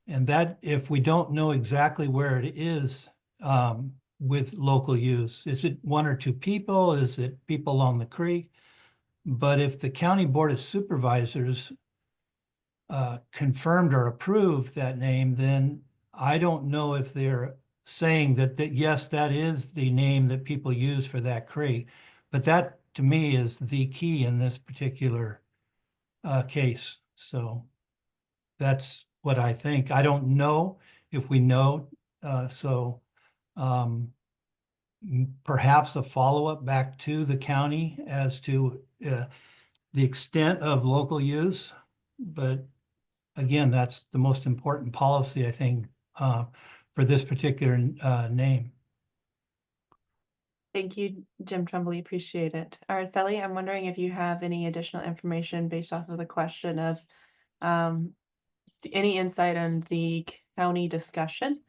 And that if we don't know exactly where it is with local use, is it one or two people? Is it people on the creek? But if the County Board of Supervisors confirmed or approved that name, then I don't know if they're saying that yes, that is the name that people use for that creek. But that to me is the key in this particular case. So that's what I think. I don't know if we know. perhaps a follow-up back to the county as to the extent of local use. But again, that's the most important policy, I think, for this particular name.
Thank you, Jim Tremblay. Appreciate it. Araceli, I'm wondering if you have any additional information based off of the question of any insight on the county discussion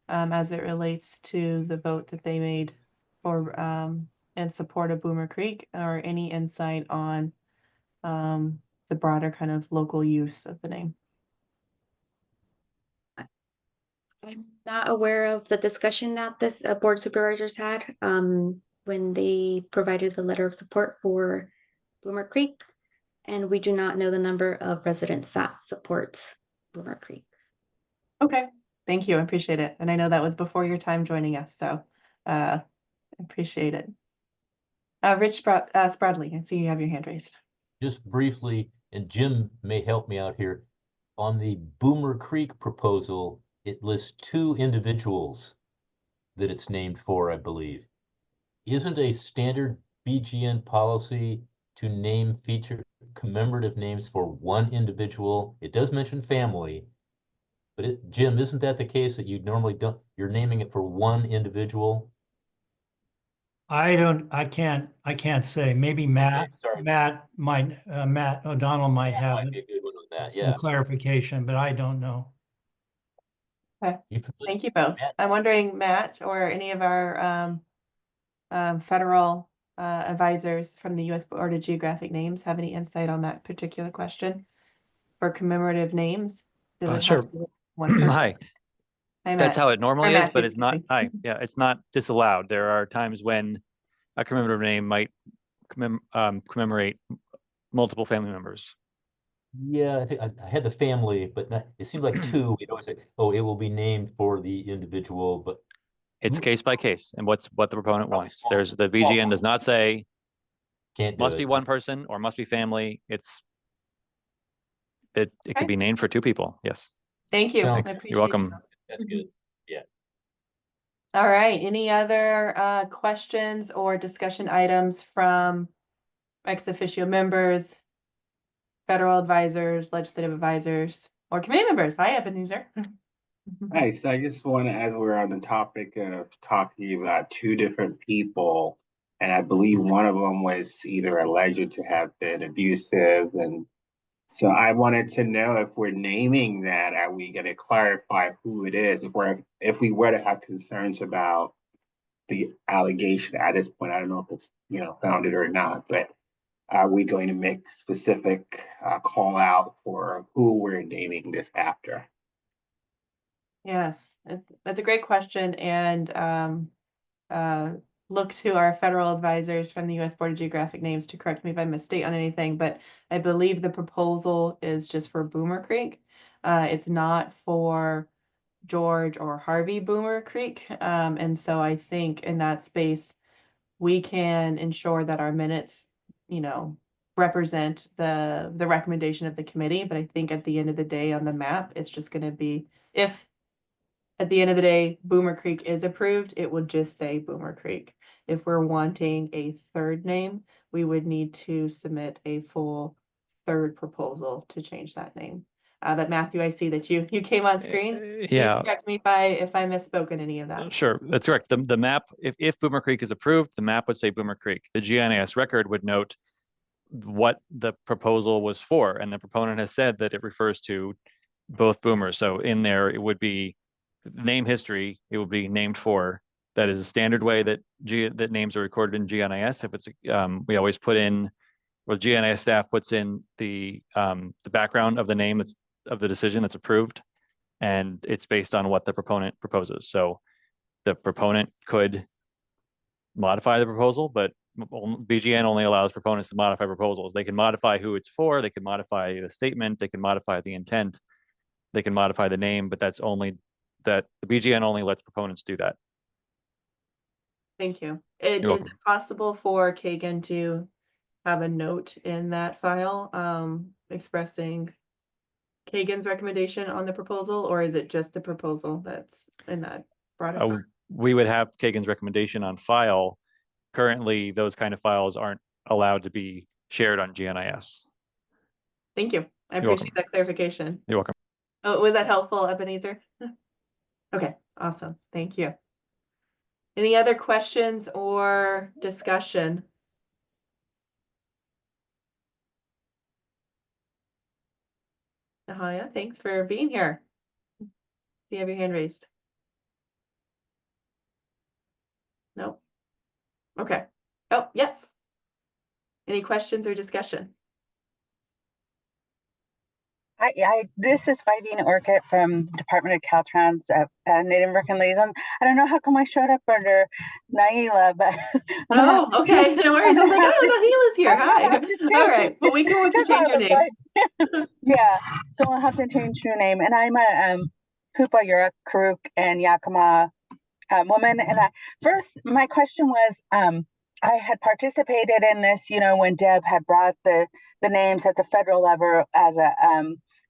as it relates to the vote that they made for in support of Boomer Creek, or any insight on the broader kind of local use of the name.
I'm not aware of the discussion that this board supervisors had when they provided the letter of support for Boomer Creek, and we do not know the number of residents that support Boomer Creek.
Okay, thank you. I appreciate it. And I know that was before your time joining us, so appreciate it. Rich Spradley, I see you have your hand raised.
Just briefly, and Jim may help me out here, on the Boomer Creek proposal, it lists 2 individuals that it's named for, I believe. Isn't a standard BGN policy to name feature commemorative names for 1 individual? It does mention family, but Jim, isn't that the case that you normally don't, you're naming it for 1 individual?
I can't say. Maybe Matt O'Donnell might have
Might be a good one on that,
some
yeah.
clarification, but I don't know.
Okay, thank you both. I'm wondering, Matt, or any of our federal advisors from the U.S. Board of Geographic Names have any insight on that particular question for commemorative names? Does it
Sure.
have to be one person?
Hi.
Hi,
That's
Matt.
how it normally
Or
is,
Matthew,
but it's not.
excuse me.
Hi. Yeah, it's not disallowed. There are times when a commemorative name might commemorate multiple family members.
Yeah, I think I had the family, but not, it seemed like 2. We'd always say, oh, it will be named for the individual, but
It's case by case and what the proponent wants. There's the BGN does not say
can't do
must
it.
be 1 person or must be family. It could be named for 2 people. Yes.
Thank you. I
Thanks.
appreciate
You're welcome.
you.
That's good. Yeah.
All right. Any other questions or discussion items from ex officio members, federal advisors, legislative advisors, or committee members? Hi, Ebenezer.
Hi, so I just want to, as we're on the topic of talking about 2 different people, and I believe one of them was either alleged to have been abusive, and so I wanted to know if we're naming that, are we going to clarify who it is? If we were to have concerns about the allegation at this point, I don't know if it's founded or not, but are we going to make specific call out for who we're naming this after?
Yes, that's a great question, and look to our federal advisors from the U.S. Board of Geographic Names to correct me if I misstate on anything, but I believe the proposal is just for Boomer Creek. It's not for George or Harvey Boomer Creek, and so I think in that space, we can ensure that our minutes, represent the recommendation of the committee, but I think at the end of the day on the map, it's just going to be, if at the end of the day, Boomer Creek is approved, it would just say Boomer Creek. If we're wanting a 3rd name, we would need to submit a full 3rd proposal to change that name. But Matthew, I see that you came on screen.
Yeah.
Please correct me if I misspoke in any of that.
Sure, that's correct. The map, if Boomer Creek is approved, the map would say Boomer Creek. The GNAS record would note what the proposal was for, and the proponent has said that it refers to both boomers. So in there, it would be name history. It would be named for. That is a standard way that names are recorded in GNAS. If it's we always put in, well, GNAS staff puts in the background of the name of the decision that's approved, and it's based on what the proponent proposes. So the proponent could modify the proposal, but BGN only allows proponents to modify proposals. They can modify who it's for, they can modify the statement, they can modify the intent, they can modify the name, but that's only that the BGN only lets proponents do that.
Thank you.
You're
Is
welcome.
it possible for CACGN to have a note in that file expressing CACGN's recommendation on the proposal, or is it just the proposal that's in that broader?
we would have Kagan's recommendation on file. Currently, those kind of files aren't allowed to be shared on GNIS.
Thank you. I
You're welcome.
appreciate that clarification.
You're welcome.
Oh, was that helpful, Ebenezer? Okay, awesome. Thank you. Any other questions or discussion? Nahaya, thanks for being here. You have your hand raised. No? Okay. Oh, yes. Any questions or discussion?
This is Vivine Orchid from Department of Caltrans, Native American Liaison. I don't know how come I showed up under Naila, but
oh, okay, no worries. I was like, oh, Nahila's here. Hi. All right, well, we can work to change your name.
Yeah, so I'll have to change your name. And I'm a Hupa Yurok, Karuk, and Yakima woman. And first, my question was, I had participated in this, when Deb had brought the names at the federal level as a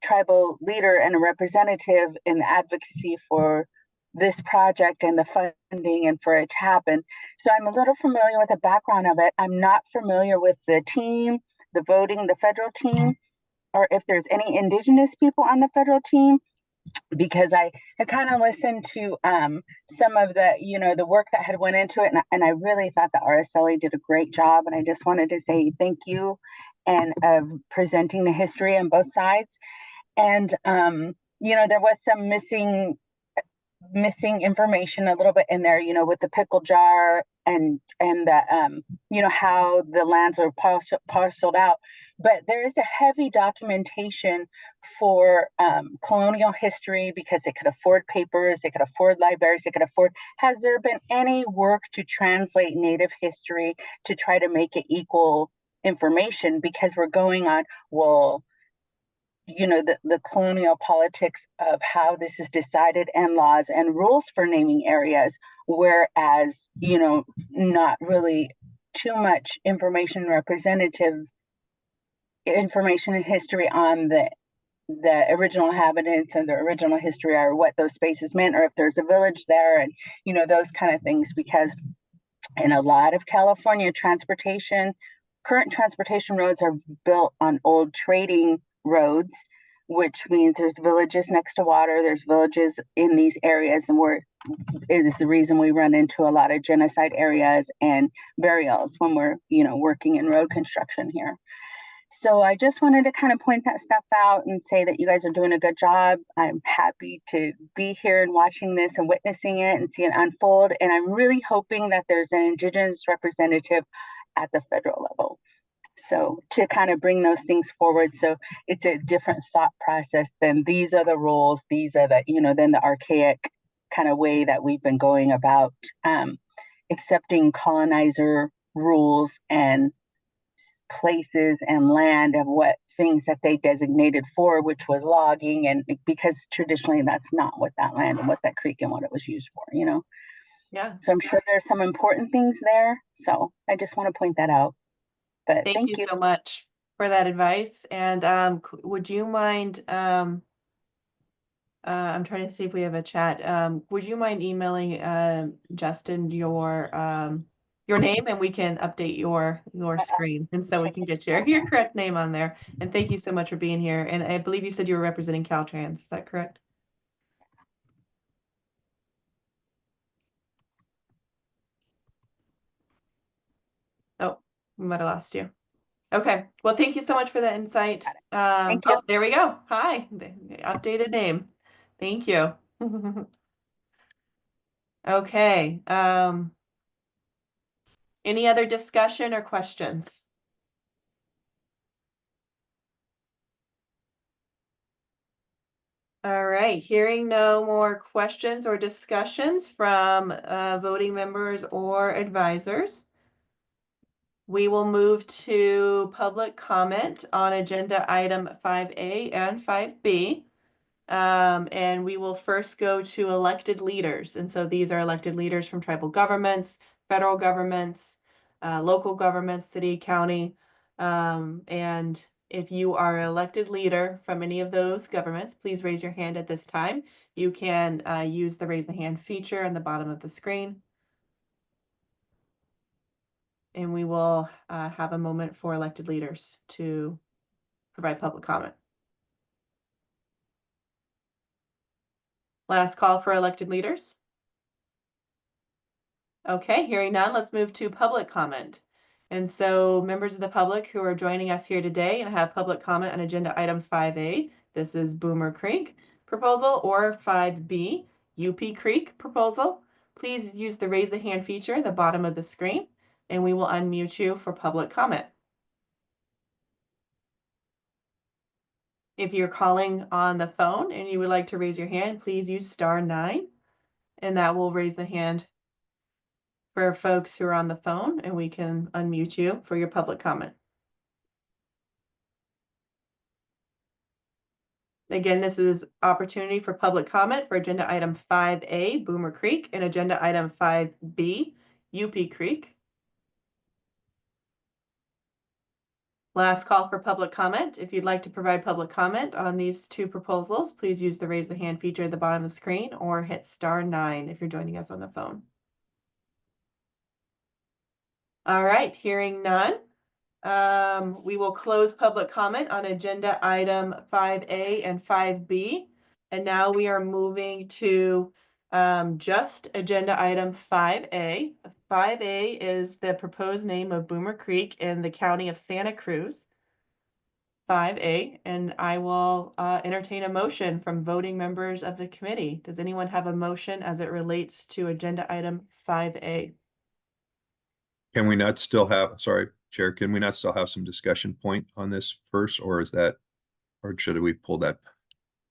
tribal leader and a representative in the advocacy for this project and the funding and for it to happen. So I'm a little familiar with the background of it. I'm not familiar with the team, the voting, the federal team, or if there's any indigenous people on the federal team, because I kind of listened to some of the, the work that had went into it. And I really thought that RSLA did a great job. And I just wanted to say thank you and presenting the history on both sides. And, there was some missing information a little bit in there, with the pickle jar and the, how the lands were parceled out. But there is a heavy documentation for colonial history because they could afford papers, they could afford libraries, they could afford. Has there been any work to translate Native history to try to make it equal information? Because we're going on, well, the colonial politics of how this is decided and laws and rules for naming areas, whereas, not really too much representative information and history on the original inhabitants and the original history, or what those spaces meant, or if there's a village there, and those kind of things. Because in a lot of California current transportation roads are built on old trading roads, which means there's villages next to water, there's villages in these areas, and it is the reason we run into a lot of genocide areas and burials when we're working in road construction here. So I just wanted to kind of point that stuff out and say that you guys are doing a good job. I'm happy to be here and watching this and witnessing it and see it unfold. And I'm really hoping that there's an Indigenous representative at the federal level. So to kind of bring those things forward. So it's a different thought process than these are the rules, these are the, then the archaic kind of way that we've been going about accepting colonizer rules and places and land of what things that they designated for, which was logging, and because traditionally that's not what that land and what that creek and what it was used for,
Yeah.
So I'm sure there's some important things there. So I just want to point that out. But
thank you so much for that advice. And would you mind, I'm trying to see if we have a chat. Would you mind emailing Justin your name, and we can update your screen, and so we can get your correct name on there. And thank you so much for being here. And I believe you said you were representing Caltrans. Is that correct? Oh, we might have lost you. Okay. Well, thank you so much for that insight.
Thank you.
Oh, there we go. Hi. The updated name. Thank you. Okay. Any other discussion or questions? All right, hearing no more questions or discussions from voting members or advisors, we will move to public comment on agenda item 5A and 5B. And we will first go to elected leaders. And so these are elected leaders from tribal governments, federal governments, local governments, city, county. And If you are an elected leader from any of those governments, please raise your hand at this time. You can use the raise the hand feature on the bottom of the screen. And we will have a moment for elected leaders to provide public comment. Last call for elected leaders. Okay, hearing none, let's move to public comment. And so members of the public who are joining us here today and have public comment on agenda item 5A, this is Boomer Creek proposal, or 5B, UP Creek proposal, please use the raise the hand feature at the bottom of the screen, and we will unmute you for public comment. If you're calling on the phone and you would like to raise your hand, please use *9, and that will raise the hand for folks who are on the phone, and we can unmute you for your public comment. Again, this is opportunity for public comment for agenda item 5A, Boomer Creek, and agenda item 5B, UP Creek. Last call for public comment. If you'd like to provide public comment on these two proposals, please use the raise the hand feature at the bottom of the screen or hit *9 if you're joining us on the phone. All right, hearing none, we will close public comment on agenda item 5A and 5B. And now we are moving to just agenda item 5A. 5A is the proposed name of Boomer Creek in the county of Santa Cruz. 5A, and I will entertain a motion from voting members of the committee. Does anyone have a motion as it relates to agenda item 5A?
Can we not still have, sorry, Chair, can we not still have some discussion point on this first, or is that, or should we pull that?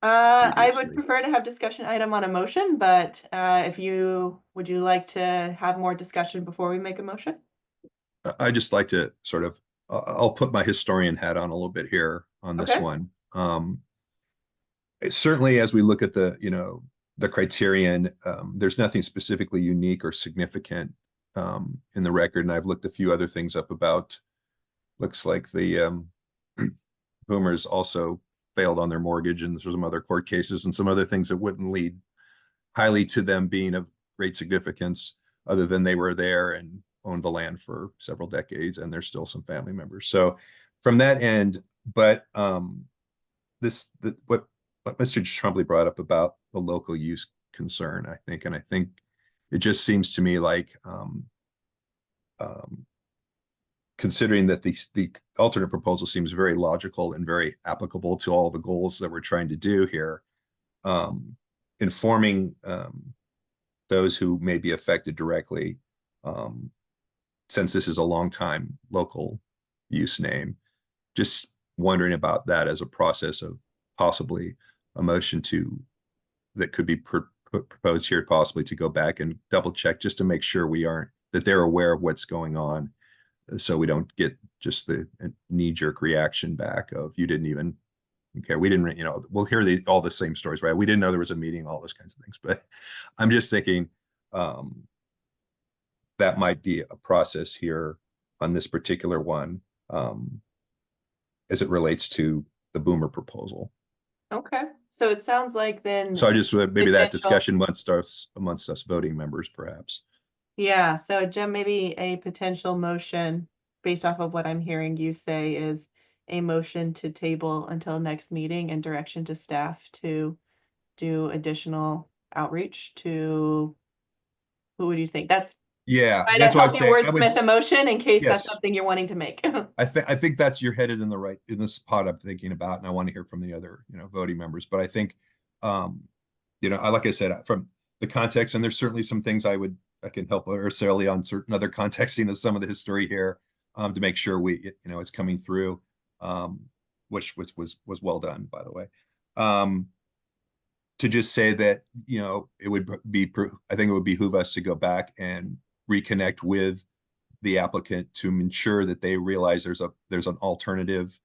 I would
previously?
prefer to have discussion item on a motion, but would you like to have more discussion before we make a motion?
I just like to sort of, I'll put my historian hat on a little bit here on this
Okay.
one. Certainly as we look at the, the criterion, there's nothing specifically unique or significant in the record. And I've looked a few other things up about, looks like the boomers also failed on their mortgage, and there's some other court cases and some other things that wouldn't lead highly to them being of great significance, other than they were there and owned the land for several decades, and there's still some family members. So from that end, but what Mr. Trumbley brought up about the local use concern, I think it just seems to me like considering that the alternate proposal seems very logical and very applicable to all the goals that we're trying to do here, informing those who may be affected directly, since this is a long time local use name, just wondering about that as a process of possibly a motion that could be proposed here, possibly to go back and double check just to make sure that they're aware of what's going on, so we don't get just the knee-jerk reaction back of you didn't even care. We didn't, we'll hear all the same stories, right? We didn't know there was a meeting, all those kinds of things. But I'm just thinking that might be a process here on this particular one, as it relates to the Boomer proposal.
Okay, so it sounds like then.
So I just maybe that
potential-
discussion amongst us voting members, perhaps.
Yeah, so Jim, maybe a potential motion based off of what I'm hearing you say is a motion to table until next meeting and direction to staff to do additional outreach to, who would you think? That's
Yeah,
trying
that's
to
what I'm
help you
saying. I would
wordsmith a motion in case that's
yes.
something you're wanting to make.
I think that's you're headed in the spot I'm thinking about, and I want to hear from the other, voting members. But I think, like I said, from the context, and there's certainly some things I can help Araceli on certain other contexting of some of the history here, to make sure it's coming through, which was well done, by the way. To just say that, it would I think it would behoove us to go back and reconnect with the applicant to ensure that they realize there's an alternative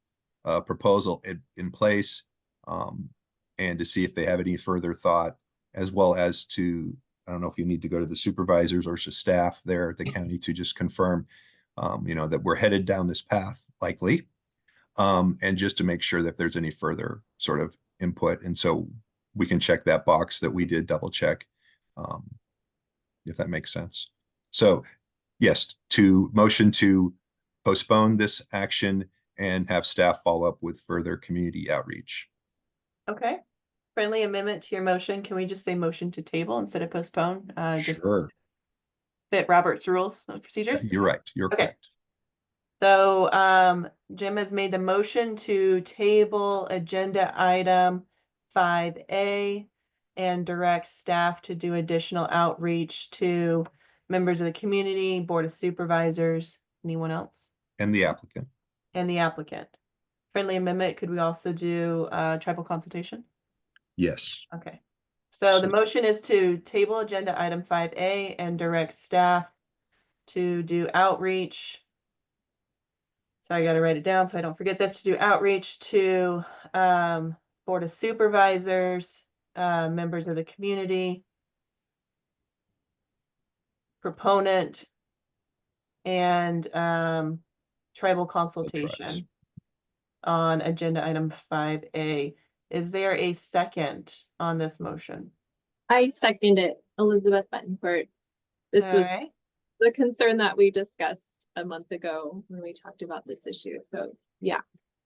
proposal in place, and to see if they have any further thought, as well as to, I don't know if you need to go to the supervisors or to staff there at the county to just confirm, that we're headed down this path likely, and just to make sure that if there's any further sort of input. And so we can check that box that we did double check, if that makes sense. So yes, to motion to postpone this action and have staff follow up with further community outreach.
Okay. Friendly amendment to your motion. Can we just say motion to table instead of postpone? Just
Sure.
fit Robert's rules of procedures?
You're right. You're
Okay.
correct.
So Jim has made the motion to table agenda item 5A and direct staff to do additional outreach to members of the community, Board of Supervisors, anyone else,
And the applicant.
and the applicant. Friendly amendment, could we also do tribal consultation?
Yes.
Okay. So the motion is to table agenda item 5A and direct staff to do outreach. So I got to write it down so I don't forget this, to do outreach to Board of Supervisors, members of the community, proponent, and tribal consultation on agenda item 5A. Is there a second on this motion?
I second it, Elizabeth Bettencourt. This
All
was
right.
the concern that we discussed a month ago when we talked about this issue. So yeah,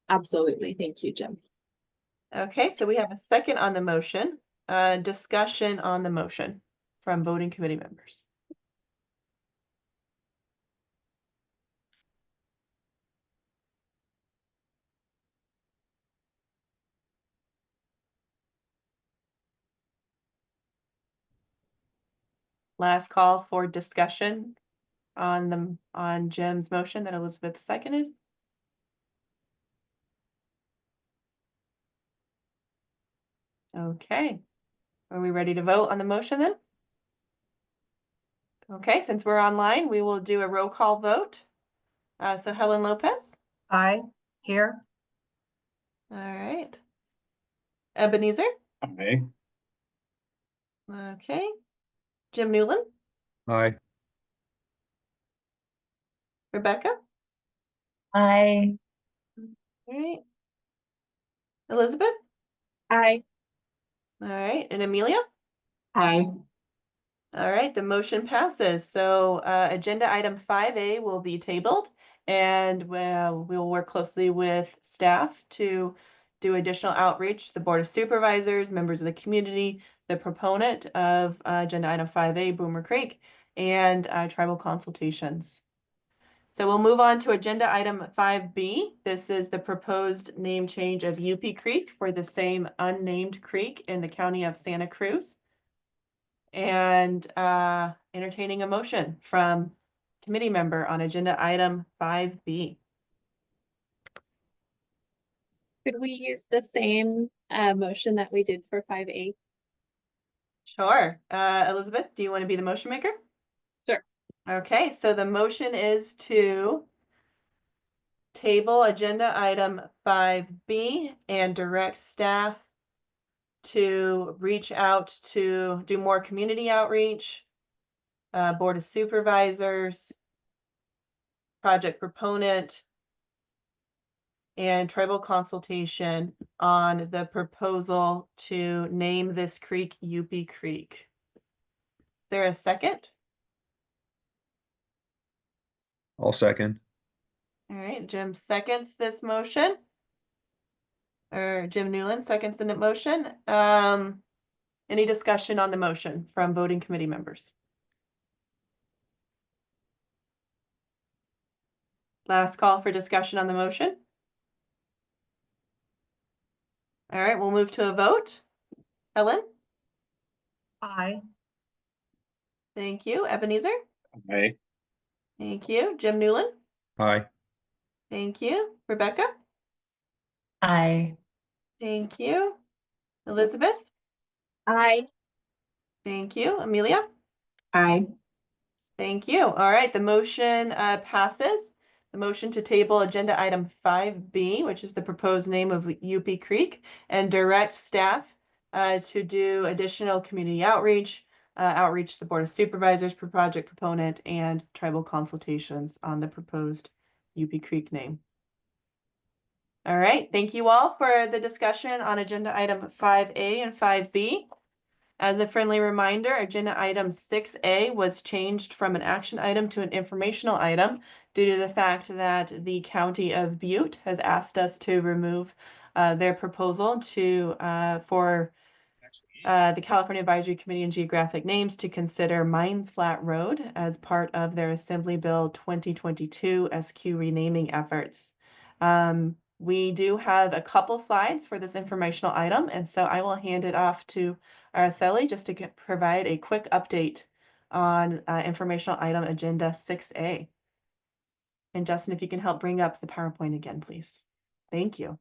absolutely. Thank you, Jim.
Okay, so we have a second on the motion. Discussion on the motion from voting committee members. Last call for discussion on Jim's motion that Elizabeth seconded. Okay. Are we ready to vote on the motion then? Okay, since we're online, we will do a roll call vote. So Helen Lopez.
Aye, here.
All right. Ebenezer.
Aye.
Okay. Jim Newland.
Aye.
Rebecca.
Aye.
All right. Elizabeth.
Aye.
All right. And Amelia.
Aye.
All right, the motion passes. So agenda item 5A will be tabled, and we'll work closely with staff to do additional outreach to the Board of Supervisors, members of the community, the proponent of agenda item 5A, Boomer Creek, and tribal consultations. So we'll move on to agenda item 5B. This is the proposed name change of UP Creek for the same unnamed creek in the county of Santa Cruz. And entertaining a motion from committee member on agenda item 5B.
Could we use the same motion that we did for 5A?
Sure. Elizabeth, do you want to be the motion maker?
Sure.
Okay, so the motion is to table agenda item 5B and direct staff to reach out to do more community outreach, Board of Supervisors, project proponent, and tribal consultation on the proposal to name this creek UP Creek. Is there a second?
I'll second.
All right, Jim seconds this motion. Or Jim Newland seconds the motion. Any discussion on the motion from voting committee members? Last call for discussion on the motion. All right, we'll move to a vote. Helen?
Aye.
Thank you. Ebenezer?
Aye.
Thank you. Jim Newland?
Aye.
Thank you. Rebecca?
Aye.
Thank you. Elizabeth?
Aye.
Thank you. Amelia?
Aye.
Thank you. All right, the motion passes. The motion to table agenda item 5B, which is the proposed name of UP Creek, and direct staff to do additional community outreach, outreach to the Board of Supervisors, per project proponent, and tribal consultations on the proposed UP Creek name. All right, thank you all for the discussion on agenda item 5A and 5B. As a friendly reminder, agenda item 6A was changed from an action item to an informational item due to the fact that the County of Butte has asked us to remove their proposal for the California Advisory Committee on Geographic Names to consider Mines Flat Road as part of their Assembly Bill 2022 SQ renaming efforts. We do have a couple slides for this informational item, and so I will hand it off to Araceli just to provide a quick update on informational item agenda 6A. And Justin, if you can help bring up the PowerPoint again, please. Thank you.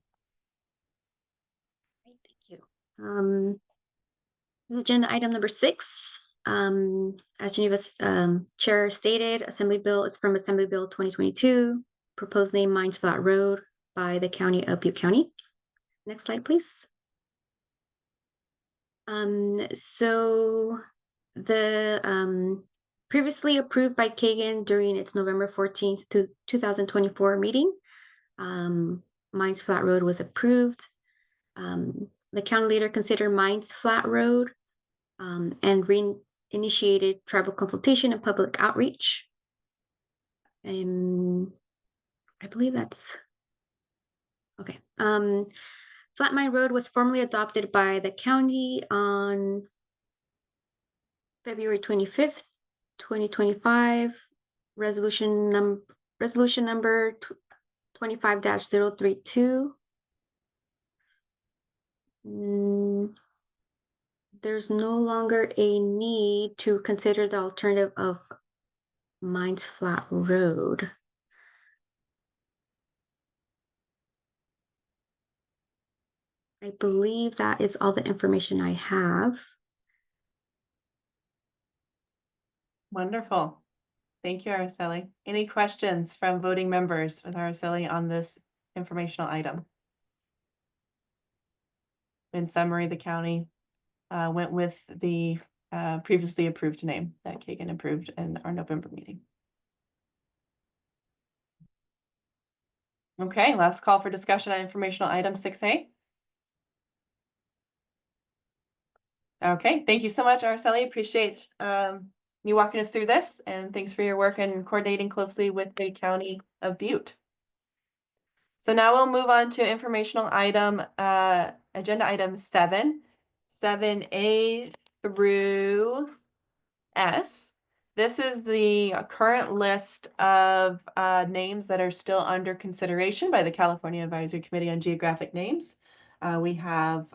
Thank you. Agenda item number 6. As Geneva's chair stated, Assembly Bill is from Assembly Bill 2022, proposed name Mines Flat Road by the County of Butte County. Next slide, please. So the previously approved by CACGN during its November 14th to 2024 meeting, Mines Flat Road was approved. The county leader considered Mines Flat Road and reinitiated tribal consultation and public outreach. And I believe that's okay. Flat Mine Road was formally adopted by the county on February 25th, 2025. Resolution number 25-032. There's no longer a need to consider the alternative of Mines Flat Road. I believe that is all the information I have.
Wonderful. Thank you, Araceli. Any questions from voting members with Araceli on this informational item? In summary, the county went with the previously approved name that CACGN approved in our November meeting. Okay, last call for discussion on informational item 6A. Okay, thank you so much, Araceli. Appreciate you walking us through this, and thanks for your work and coordinating closely with the County of Butte. So now we'll move on to informational item, agenda item 7, 7A through S. This is the current list of names that are still under consideration by the California Advisory Committee on Geographic Names. We have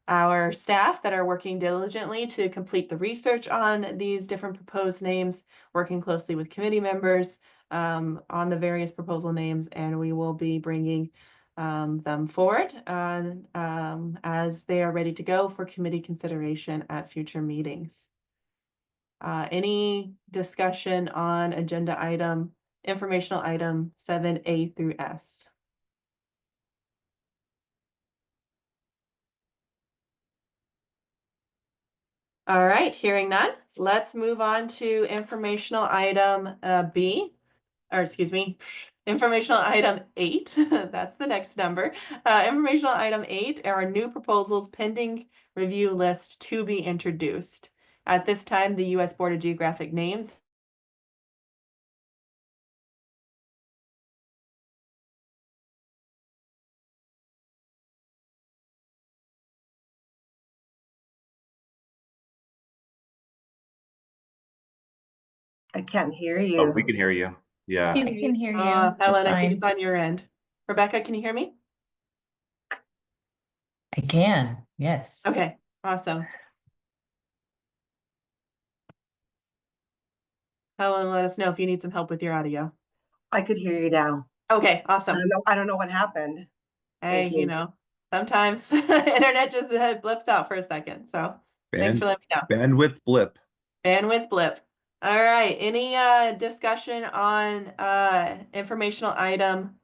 our staff that are working diligently to complete the research on these different proposed names, working closely with committee members on the various proposal names, and we will be bringing them forward as they are ready to go for committee consideration at future meetings. Any discussion on agenda item, informational item 7A through S? All right, hearing none, let's move on to informational item B, or excuse me, informational item 8. That's the next number. Informational item 8 are new proposals pending review list to be introduced. At this time, the U.S. Board of Geographic Names
I can't hear
Oh,
you.
we can hear you. Yeah.
I can hear you just
Helen, I think
fine.
it's on your end. Rebecca, can you hear me?
I can, yes.
Okay, awesome. Helen, let us know if you need some help with your audio.
I could hear you now.
Okay, awesome.
I don't know what happened.
Hey,
Thank you.
you know, sometimes internet just blips out for a second. So thanks for letting me know.
Bandwidth blip.
Bandwidth blip. All right. Any discussion on informational item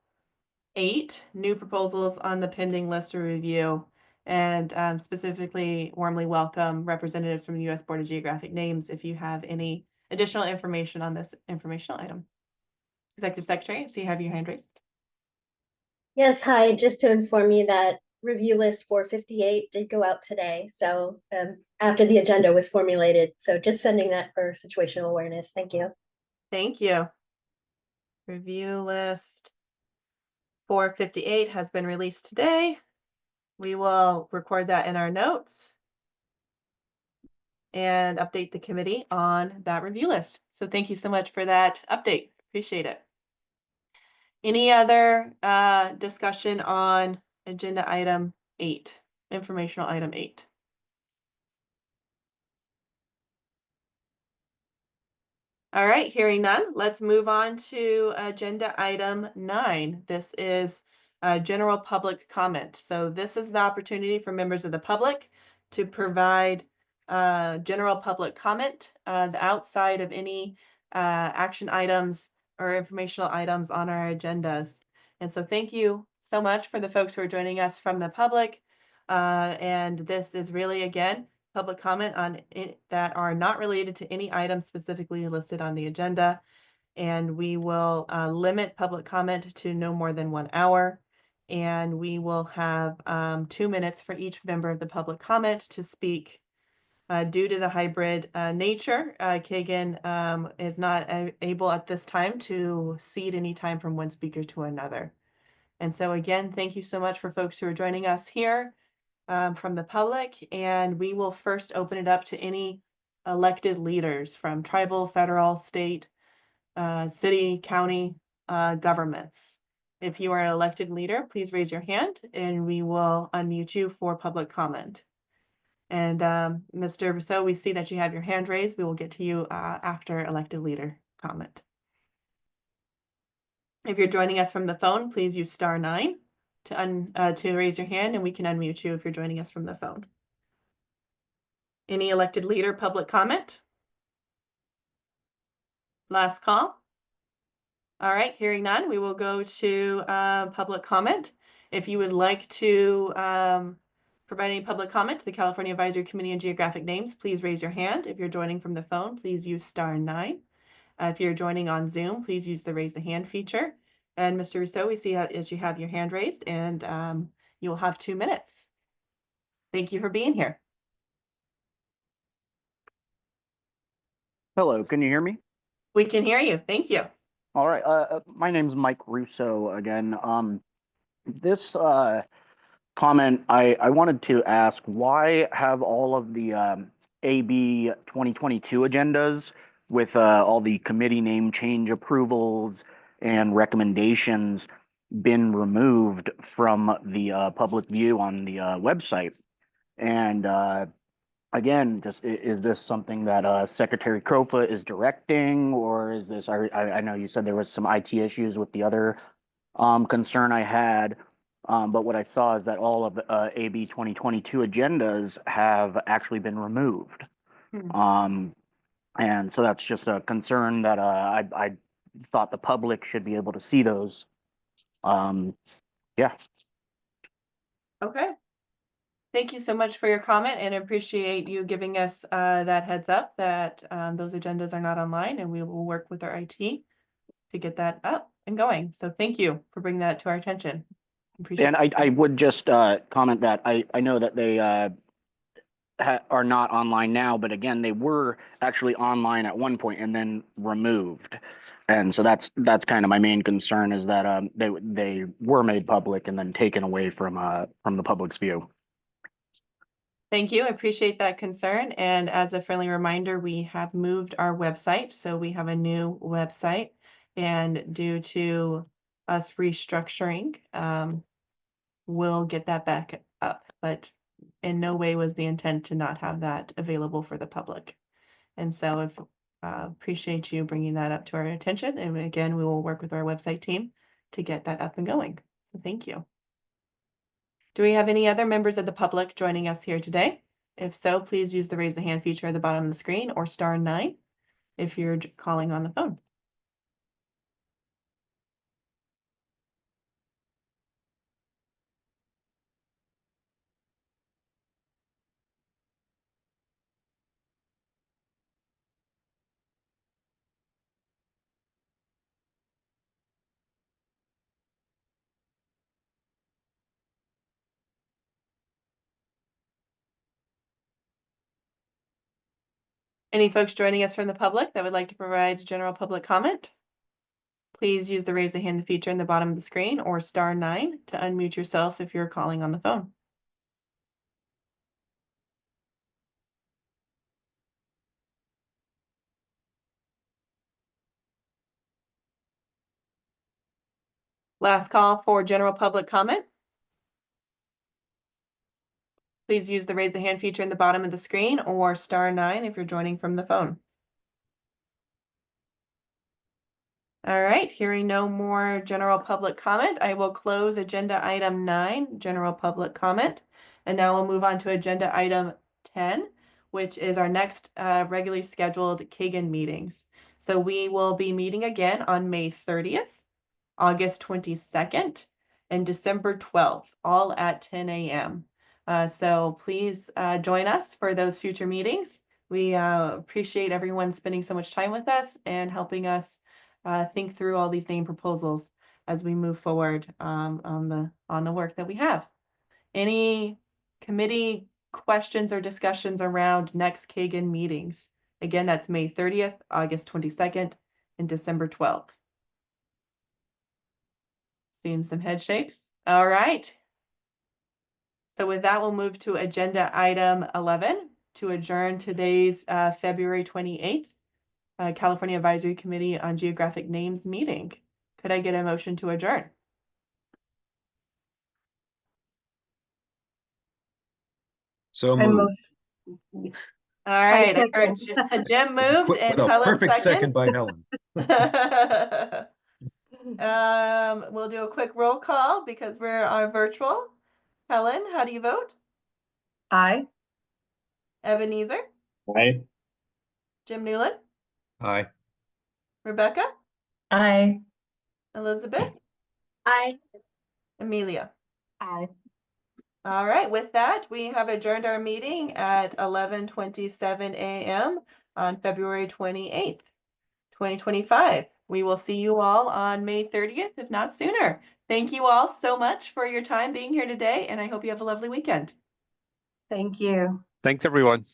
8, new proposals on the pending list of review, and specifically warmly welcome representatives from the U.S. Board of Geographic Names if you have any additional information on this informational item. Executive Secretary, I see you have your hand raised.
Yes, hi, just to inform you that review list 458 did go out today. So after the agenda was formulated, so just sending that for situational awareness. Thank you.
Thank you. Review list 458 has been released today. We will record that in our notes and update the committee on that review list. So thank you so much for that update. Appreciate it. Any other discussion on agenda item 8, informational item 8? All right, hearing none, let's move on to agenda item 9. This is general public comment. So this is the opportunity for members of the public to provide general public comment outside of any action items or informational items on our agendas. And so thank you so much for the folks who are joining us from the public. And this is really, again, public comment on it that are not related to any items specifically listed on the agenda. And we will limit public comment to no more than 1 hour. And we will have 2 minutes for each member of the public comment to speak. Due to the hybrid nature, CACGN is not able at this time to cede any time from one speaker to another. And so again, thank you so much for folks who are joining us here from the public, and we will first open it up to any elected leaders from tribal, federal, state, city, county governments. If you are an elected leader, please raise your hand and we will unmute you for public comment. And Mr. Rousseau, we see that you have your hand raised. We will get to you after elected leader comment. If you're joining us from the phone, please use *9 to raise your hand, and we can unmute you if you're joining us from the phone. Any elected leader public comment? Last call. All right, hearing none, we will go to public comment. If you would like to provide any public comment to the California Advisory Committee on Geographic Names, please raise your hand. If you're joining from the phone, please use *9. If you're joining on Zoom, please use the raise the hand feature. And Mr. Rousseau, we see that you have your hand raised, and you will have 2 minutes. Thank you for being here.
Hello, can you hear me?
We can hear you. Thank you.
All right. My name's Mike Russo again. This comment, I wanted to ask, why have all of the AB 2022 agendas with all the committee name change approvals and recommendations been removed from the public view on the website? And again, just is this something that Secretary Crofa is directing, or is this? I know you said there was some IT issues with the other concern I had, but what I saw is that all of the AB 2022 agendas have actually been removed. And so that's just a concern that I thought the public should be able to see those. Yeah.
Okay. Thank you so much for your comment, and appreciate you giving us that heads up that those agendas are not online, and we will work with our IT to get that up and going. So thank you for bringing that to our attention. Appreciate
And I would just comment that I know that they are not online now, but again, they were actually online at one point and then removed. And so that's kind of my main concern, is that they were made public and then taken away from the public's view.
Thank you. I appreciate that concern. And as a friendly reminder, we have moved our website. So we have a new website, and due to us restructuring, we'll get that back up. But in no way was the intent to not have that available for the public. And so if appreciate you bringing that up to our attention. And again, we will work with our website team to get that up and going. So thank you. Do we have any other members of the public joining us here today? If so, please use the raise the hand feature at the bottom of the screen, or *9 if you're calling on the phone. Any folks joining us from the public that would like to provide general public comment? Please use the raise the hand feature in the bottom of the screen or *9 to unmute yourself if you're calling on the phone. Last call for general public comment. Please use the raise the hand feature in the bottom of the screen or *9 if you're joining from the phone. All right, hearing no more general public comment, I will close agenda item 9, general public comment. And now we'll move on to agenda item 10, which is our next regularly scheduled CACGN meetings. So we will be meeting again on May 30th, August 22nd, and December 12th, all at 10 a.m. So please join us for those future meetings. We appreciate everyone spending so much time with us and helping us think through all these name proposals as we move forward on the work that we have. Any committee questions or discussions around next CACGN meetings? Again, that's May 30th, August 22nd, and December 12th. Seeing some head shakes. All right. So with that, we'll move to agenda item 11 to adjourn today's February 28th California Advisory Committee on Geographic Names meeting. Could I get a motion to adjourn?
So
I
moved.
move.
All right, I heard
second.
Jim moved
With
and
a
Helen
perfect
second.
second by Helen.
We'll do a quick roll call because we're on virtual. Helen, how do you vote?
Aye.
Ebenezer?
Aye.
Jim Newland?
Aye.
Rebecca?
Aye.
Elizabeth?
Aye.
Amelia?
Aye.
All right, with that, we have adjourned our meeting at 11:27 a.m. on February 28th, 2025. We will see you all on May 30th, if not sooner. Thank you all so much for your time being here today, and I hope you have a lovely weekend.
Thank you.
Thanks, everyone.